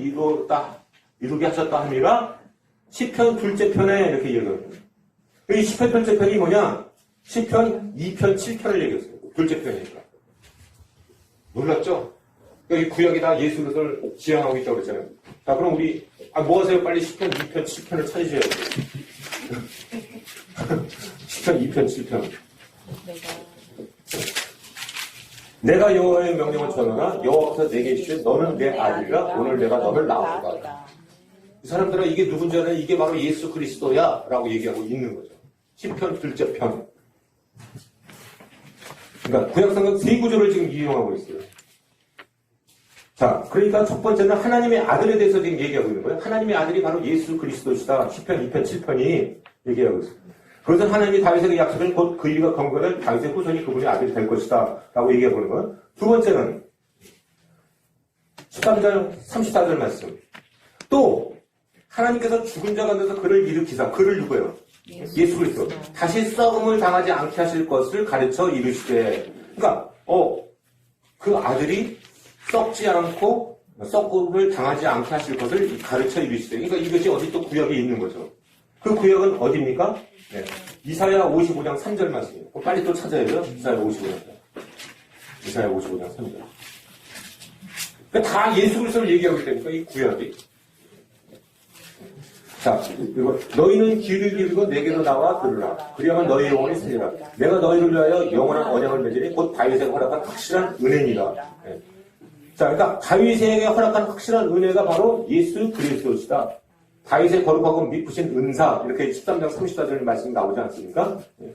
이루게 하셨다 함이라 시편 둘째 편에 이렇게 얘기해요. 이 시편 둘째 편이 뭐냐? 시편 2편, 7편을 얘기했어요. 둘째 편이니까. 놀랍죠? 여기 구약이 다 예수 그리스도를 지향하고 있다고 그랬잖아요. 자, 그럼 우리, 뭐 하세요? 빨리 10편, 2편, 7편을 찾으셔야 돼요. 10편, 2편, 7편. 내가 여호와의 명령을 전하라. 여호와께서 내게 주신 너는 내 아들이라. 오늘 내가 너를 낳았다. 이 사람들은 이게 누군지 아는 이게 바로 예수 그리스도야. 라고 얘기하고 있는 거죠. 10편, 둘째 편. 그러니까 구약성경 세 구조를 지금 이용하고 있어요. 자, 그러니까 첫 번째는 하나님의 아들에 대해서 지금 얘기하고 있는 거예요. 하나님의 아들이 바로 예수 그리스도시다. 10편, 2편, 7편이 얘기하고 있어요. 그것은 하나님이 다윗에게 약속한 곧 그 일과 건거될 다윗의 후손이 그분의 아들이 될 것이다. 라고 얘기하고 있는 거예요. 두 번째는 13절, 34절 말씀. 또 하나님께서 죽은 자 가운데서 그를 일으키사, 그를 누구예요? 예수 그리스도. 다시 썩음을 당하지 않게 하실 것을 가르쳐 이르시되. 그러니까 그 아들이 썩지 않고 썩음을 당하지 않게 하실 것을 가르쳐 이르시되. 그러니까 이것이 어디 또 구약에 있는 거죠. 그 구약은 어디입니까? 네. 이사야 55장 3절 말씀이에요. 빨리 또 찾아야 돼요. 이사야 55장. 이사야 55장 3절. 그러니까 다 예수 그리스도를 얘기하고 있다니까, 이 구약이. 자, 그리고 너희는 귀를 기울이고 내게로 나와 들으라. 그리하면 너희 영혼이 살리라. 내가 너희를 위하여 영원한 언약을 맺으니 곧 다윗에게 허락한 확실한 은혜니라. 네. 자, 그러니까 다윗에게 허락한 확실한 은혜가 바로 예수 그리스도시다. 다윗의 거룩하고 미쁘신 은사, 이렇게 13장 34절 말씀이 나오지 않습니까? 네.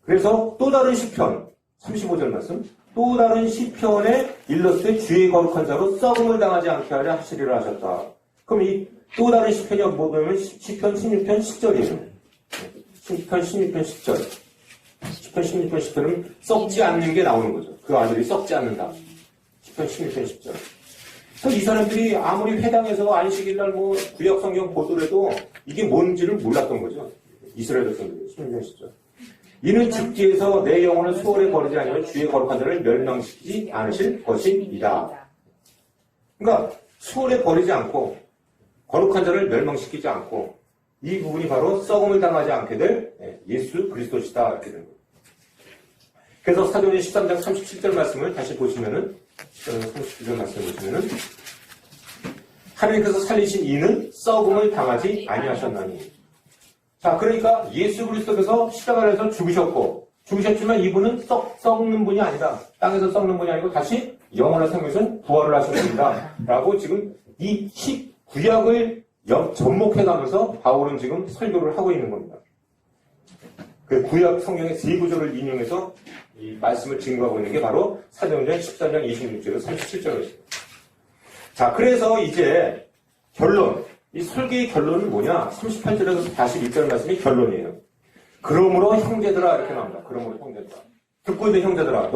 그래서 또 다른 시편 35절 말씀, 또 다른 시편에 일렀을 주의 거룩한 자로 썩음을 당하지 않게 하려 하시리라 하셨다. 그럼 이 또 다른 시편이 뭐냐면 시편 16편 10절이에요. 시편 16편 10절. 시편 16편 10절은 썩지 않는 게 나오는 거죠. 그 아들이 썩지 않는다. 시편 16편 10절. 그래서 이 사람들이 아무리 회당에서 안식일날 구약 성경 보더라도 이게 뭔지를 몰랐던 거죠. 이스라엘 백성들이 16편 10절. 이는 즉지에서 내 영혼을 수월에 버리지 아니면 주의 거룩한 자를 멸망시키지 않으실 것입니다. 그러니까 수월에 버리지 않고 거룩한 자를 멸망시키지 않고 이 부분이 바로 썩음을 당하지 않게 될 예수 그리스도시다 이렇게 되는 거예요. 그래서 사도행전 13장 37절 말씀을 다시 보시면은 37절 말씀을 보시면은 하나님께서 살리신 이는 썩음을 당하지 아니하셨나니. 자, 그러니까 예수 그리스도께서 십자가에서 죽으셨고 죽으셨지만 이분은 썩는 분이 아니다. 땅에서 썩는 분이 아니고 다시 영원한 생명에서 부활을 하셨습니다. 라고 지금 이 구약을 접목해가면서 바울은 지금 설교를 하고 있는 겁니다. 그 구약 성경의 세 구절을 인용해서 이 말씀을 증거하고 있는 게 바로 사도행전 13장 26절에서 37절에 있습니다. 자, 그래서 이제 결론, 이 설교의 결론은 뭐냐? 38절에서 41절 말씀이 결론이에요. 그러므로 형제들아 이렇게 나옵니다. 그러므로 형제들아. 듣고 있는 형제들아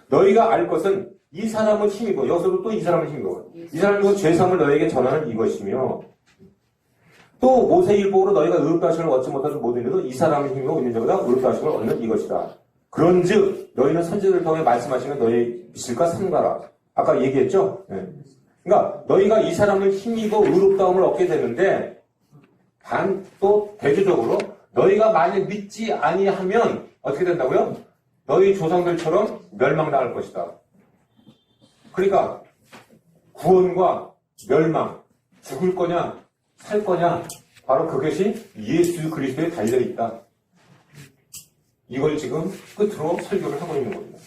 너희가 알 것은 이 사람은 힘이고 여기서도 또 이 사람은 힘이고 이 사람은 죄사함을 너에게 전하는 이것이며 또 모세일복으로 너희가 의롭다 하심을 얻지 못하는 모든 일도 이 사람의 힘이고 있는 자보다 의롭다 하심을 얻는 이것이다. 그런즉 너희는 선지자를 통해 말씀하시면 너희 빛일까 삼가라. 아까 얘기했죠? 네. 그러니까 너희가 이 사람을 힘이고 의롭다함을 얻게 되는데 또 대조적으로 너희가 만약 믿지 아니하면 어떻게 된다고요? 너희 조상들처럼 멸망당할 것이다. 그러니까 구원과 멸망, 죽을 거냐 살 거냐 바로 그것이 예수 그리스도에 달려있다. 이걸 지금 끝으로 설교를 하고 있는 겁니다.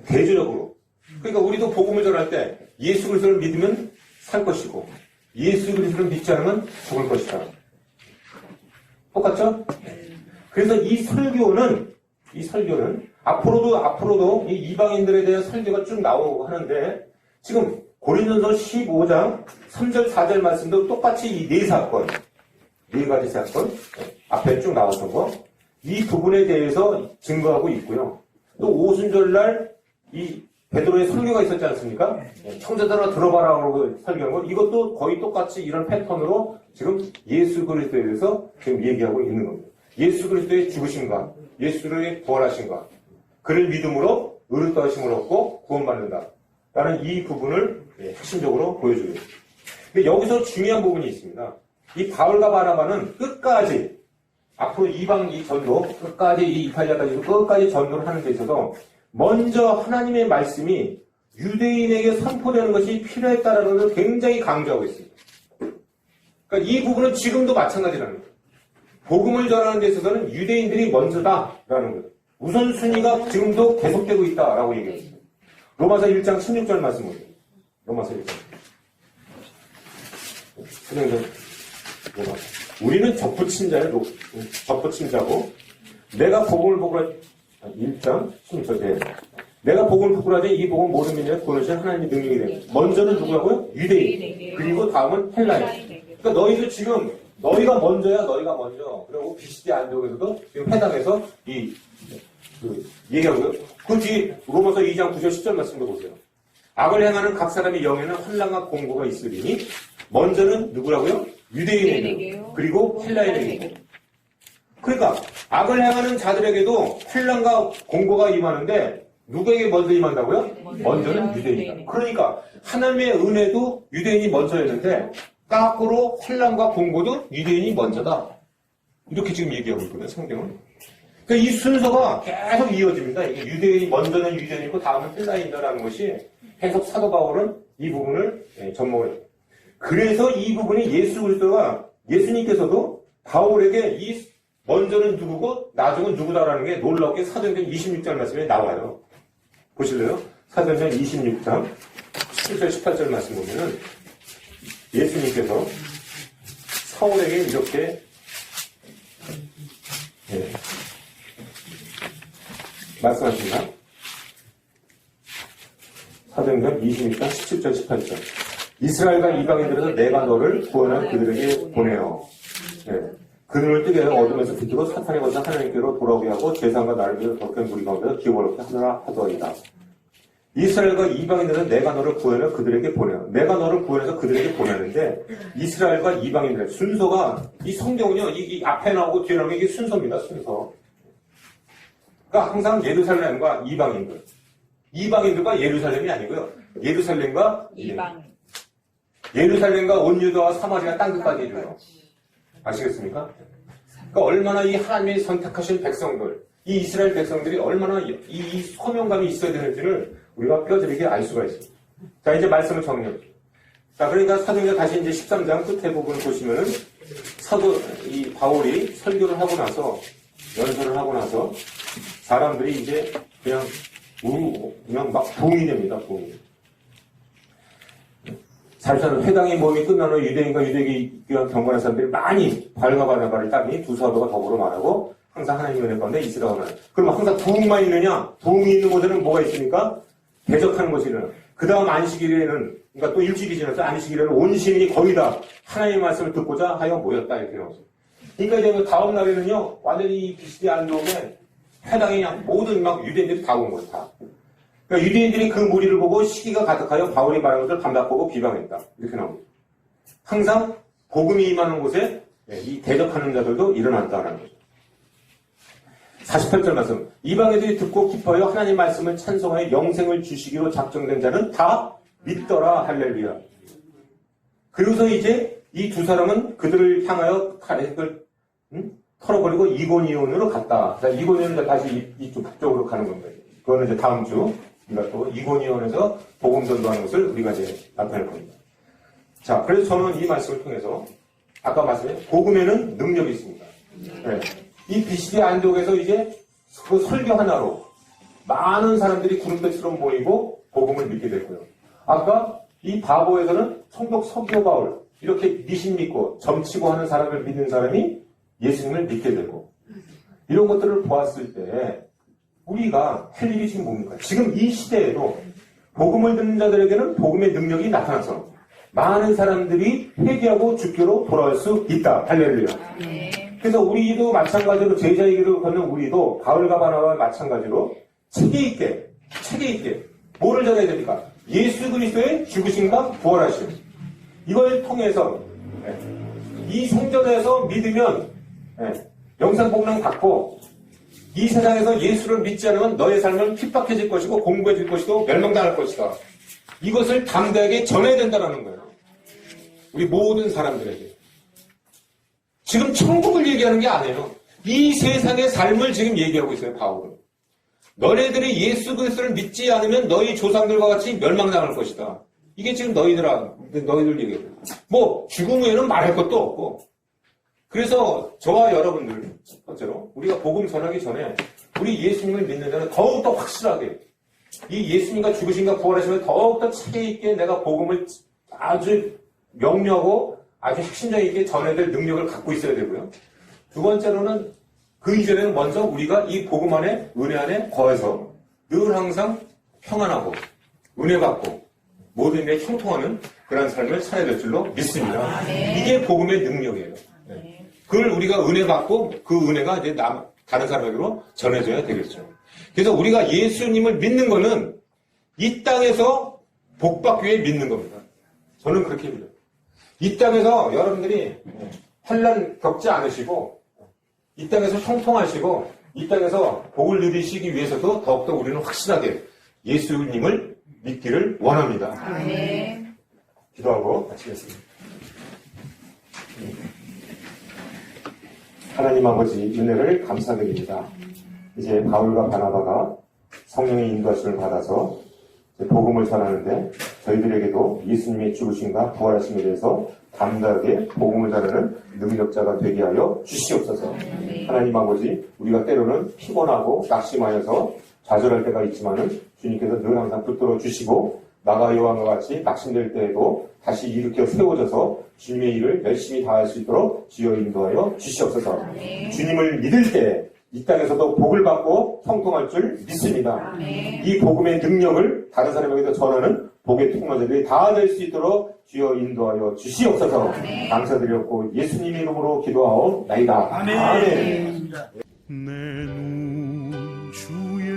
대조적으로. 그러니까 우리도 복음을 전할 때 예수 그리스도를 믿으면 살 것이고 예수 그리스도를 믿지 않으면 죽을 것이다. 똑같죠? 그래서 이 설교는 앞으로도 이 이방인들에 대한 설교가 쭉 나오고 하는데 지금 고린도서 15장 3절 4절 말씀도 똑같이 이 네 사건, 네 가지 사건 앞에 쭉 나왔던 거 이 부분에 대해서 증거하고 있고요. 또 오순절날 이 베드로의 설교가 있었지 않습니까? 청자들아 들어봐라 그러고 설교한 거 이것도 거의 똑같이 이런 패턴으로 지금 예수 그리스도에 대해서 지금 얘기하고 있는 겁니다. 예수 그리스도의 죽으심과 예수의 부활하심과 그를 믿음으로 의롭다 하심을 얻고 구원받는다. 라는 이 부분을 핵심적으로 보여주고 있습니다. 근데 여기서 중요한 부분이 있습니다. 이 바울과 바나바는 끝까지 앞으로 이방 이 전도 끝까지 이 이탈리아까지 끝까지 전도를 하는 데 있어서 먼저 하나님의 말씀이 유대인에게 선포되는 것이 필요했다라는 것을 굉장히 강조하고 있습니다. 그러니까 이 부분은 지금도 마찬가지라는 거예요. 복음을 전하는 데 있어서는 유대인들이 먼저다라는 거예요. 우선순위가 지금도 계속되고 있다라고 얘기했습니다. 로마서 1장 16절 말씀 보세요. 로마서 1장. 우리는 접붙인 자예요. 접붙인 자고 내가 복음을 보고라 1장 16절 내가 복음을 보고라지 이 복음 모든 민족에 구원하신 하나님의 능력이 됩니다. 먼저는 누구라고요? 유대인. 그리고 다음은 헬라인. 그러니까 너희도 지금 너희가 먼저야 너희가 먼저. 그리고 비시디 안쪽에서도 지금 회당에서 얘기하고요. 그 뒤에 로마서 2장 9절 10절 말씀도 보세요. 악을 행하는 각 사람의 영에는 환난과 공고가 있으리니 먼저는 누구라고요? 유대인에게 그리고 헬라인에게. 그러니까 악을 행하는 자들에게도 환난과 공고가 임하는데 누구에게 먼저 임한다고요? 먼저는 유대인이다. 그러니까 하나님의 은혜도 유대인이 먼저였는데 거꾸로 환난과 공고도 유대인이 먼저다. 이렇게 지금 얘기하고 있거든요. 성경은. 그러니까 이 순서가 계속 이어집니다. 이게 유대인이 먼저는 유대인이고 다음은 헬라인이다라는 것이 해석 사도 바울은 이 부분을 접목을 해요. 그래서 이 부분이 예수님께서도 바울에게 이 먼저는 누구고 나중은 누구다라는 게 놀랍게 사도행전 26장 말씀에 나와요. 보실래요? 사도행전 26장 17절 18절 말씀 보면은 예수님께서 사울에게 이렇게 말씀하십니다. 사도행전 26장 17절 18절 이스라엘과 이방인들에서 내가 너를 구원한 그들에게 보내어 그 눈을 뜨게 하여 어둠에서 빛으로 사탄의 것을 하나님께로 돌아오게 하고 죄상과 나를 위해 덕한 무리 가운데서 기업을 얻게 하느라 하더이다. 이스라엘과 이방인들은 내가 너를 구원해 그들에게 보내요. 내가 너를 구원해서 그들에게 보내는데 이스라엘과 이방인들의 순서가 이 성경은요. 이 앞에 나오고 뒤에 나오는 게 순서입니다. 순서. 그러니까 항상 예루살렘과 이방인들. 이방인들과 예루살렘이 아니고요. 예루살렘과 이방. 예루살렘과 온 유다와 사마리아 땅끝까지 이르러. 아시겠습니까? 그러니까 얼마나 이 하나님이 선택하신 백성들, 이 이스라엘 백성들이 얼마나 이 소명감이 있어야 되는지를 우리가 뼈저리게 알 수가 있습니다. 자, 이제 말씀을 정리합니다. 자, 그러니까 사도행전 다시 이제 13장 끝에 부분을 보시면은 이 바울이 설교를 하고 나서 연설을 하고 나서 사람들이 이제 그냥 막 부흥이 됩니다. 부흥이. 사실상 회당의 모임이 끝난 후 유대인과 유대인과 경건한 사람들이 많이 바울과 따르니 두 사도가 더불어 말하고 항상 하나님의 은혜 가운데 있으라고 하는. 그럼 항상 부흥만 있느냐? 부흥이 있는 곳에는 뭐가 있습니까? 대적하는 것이 일어나. 그 다음 안식일에는, 그러니까 또 일주일이 지나서 안식일에는 온 시민이 거의 다 하나님의 말씀을 듣고자 하여 모였다. 이렇게 나오죠. 그러니까 이제 그 다음 날에는요, 완전히 이 비시디 안동에 회당에 그냥 모든 막 유대인들이 다 온 거예요, 다. 그러니까 유대인들이 그 무리를 보고 시기가 가득하여 바울이 말하는 것을 담답하고 비방했다. 이렇게 나옵니다. 항상 복음이 임하는 곳에 이 대적하는 자들도 일어난다라는 거죠. 48절 말씀. 이방애들이 듣고 기뻐하여 하나님 말씀을 찬송하여 영생을 주시기로 작정된 자는 다 믿더라. 할렐루야. 그리고서 이제 이 두 사람은 그들을 향하여 칼을 털어버리고 이고니온으로 갔다. 자, 이고니온은 다시 이쪽으로 가는 겁니다. 그거는 이제 다음 주 우리가 또 이고니온에서 복음 전도하는 것을 우리가 이제 나타낼 겁니다. 자, 그래서 저는 이 말씀을 통해서 아까 말씀에 복음에는 능력이 있습니다. 네. 이 비시디 안독에서 이제 그 설교 하나로 많은 사람들이 구름대처럼 모이고 복음을 믿게 됐고요. 아까 이 바보에서는 총독 서기오 바울 이렇게 미신 믿고 점치고 하는 사람을 믿는 사람이 예수님을 믿게 되고 이런 것들을 보았을 때 우리가 할 일이 지금 뭡니까? 지금 이 시대에도 복음을 듣는 자들에게는 복음의 능력이 나타나서 많은 사람들이 회개하고 주께로 돌아올 수 있다. 할렐루야. 그래서 우리도 마찬가지로 제자의 길을 걷는 우리도 바울과 바나바와 마찬가지로 체계 있게 뭐를 전해야 됩니까? 예수 그리스도의 죽으심과 부활하심. 이걸 통해서 이 성전에서 믿으면 영생복랑 받고 이 세상에서 예수를 믿지 않으면 너의 삶은 핍박해질 것이고 공부해질 것이고 멸망당할 것이다. 이것을 담대하게 전해야 된다는 거예요. 우리 모든 사람들에게. 지금 천국을 얘기하는 게 아니에요. 이 세상의 삶을 지금 얘기하고 있어요, 바울은. 너네들이 예수 그리스도를 믿지 않으면 너희 조상들과 같이 멸망당할 것이다. 이게 지금 너희들 얘기예요. 뭐 죽음 후에는 말할 것도 없고. 그래서 저와 여러분들 첫 번째로 우리가 복음 전하기 전에 우리 예수님을 믿는 자는 더욱더 확실하게 이 예수님과 죽으심과 부활하심을 더욱더 체계 있게 내가 복음을 아주 명료하고 아주 핵심적 있게 전해야 될 능력을 갖고 있어야 되고요. 두 번째로는 그 이전에는 먼저 우리가 이 복음 안에 은혜 안에 거해서 늘 항상 평안하고 은혜 받고 모든 일에 형통하는 그런 삶을 살아야 될 줄로 믿습니다. 이게 복음의 능력이에요. 그걸 우리가 은혜 받고 그 은혜가 이제 다른 사람에게로 전해져야 되겠죠. 그래서 우리가 예수님을 믿는 거는 이 땅에서 복 받기 위해 믿는 겁니다. 저는 그렇게 믿어요. 이 땅에서 여러분들이 환난 겪지 않으시고 이 땅에서 형통하시고 이 땅에서 복을 누리시기 위해서도 더욱더 우리는 확실하게 예수님을 믿기를 원합니다. 기도하고 마치겠습니다. 하나님 아버지 은혜를 감사드립니다. 이제 바울과 바나바가 성령의 인도하심을 받아서 복음을 전하는데 저희들에게도 예수님의 죽으심과 부활하심에 대해서 담대하게 복음을 전하는 능력자가 되게 하여 주시옵소서. 하나님 아버지 우리가 때로는 피곤하고 낙심하여서 좌절할 때가 있지만은 주님께서 늘 항상 붙들어 주시고 나가 여호와와 같이 낙심될 때에도 다시 일으켜 세워져서 주님의 일을 열심히 다할 수 있도록 주여 인도하여 주시옵소서. 주님을 믿을 때 이 땅에서도 복을 받고 형통할 줄 믿습니다. 이 복음의 능력을 다른 사람에게도 전하는 복의 통로자들이 다 될 수 있도록 주여 인도하여 주시옵소서. 감사드렸고 예수님 이름으로 기도하옵나이다. 아멘. 내 눈 주의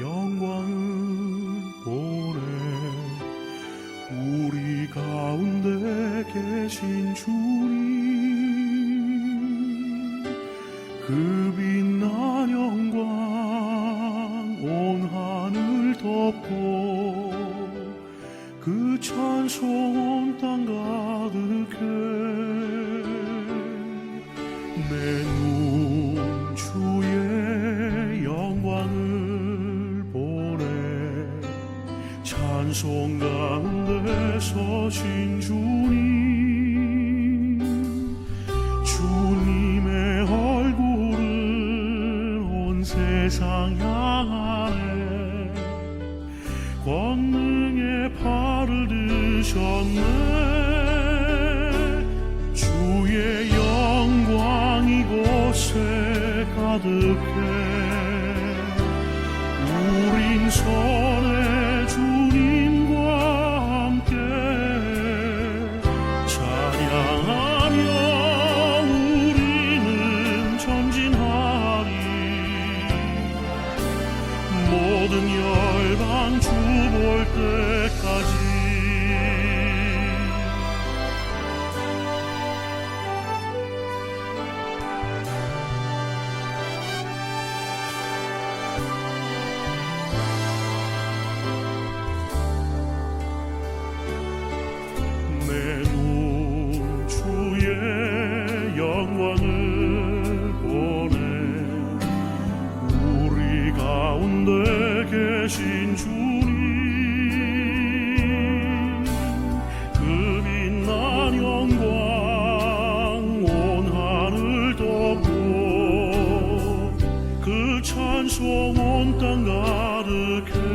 영광을 보네. 우리 가운데 계신 주님 그 빛난 영광 온 하늘 덮고 그 찬송 땅 가득해. 내 눈 주의 영광을 보네. 찬송 가운데 서신 주님 주님의 얼굴을 모든 열방 주 볼 때까지 내 눈 주의 영광을 보네 우리 가운데 계신 주님 그 빛난 영광 온 하늘 덮고 그 찬송 온 땅 가득해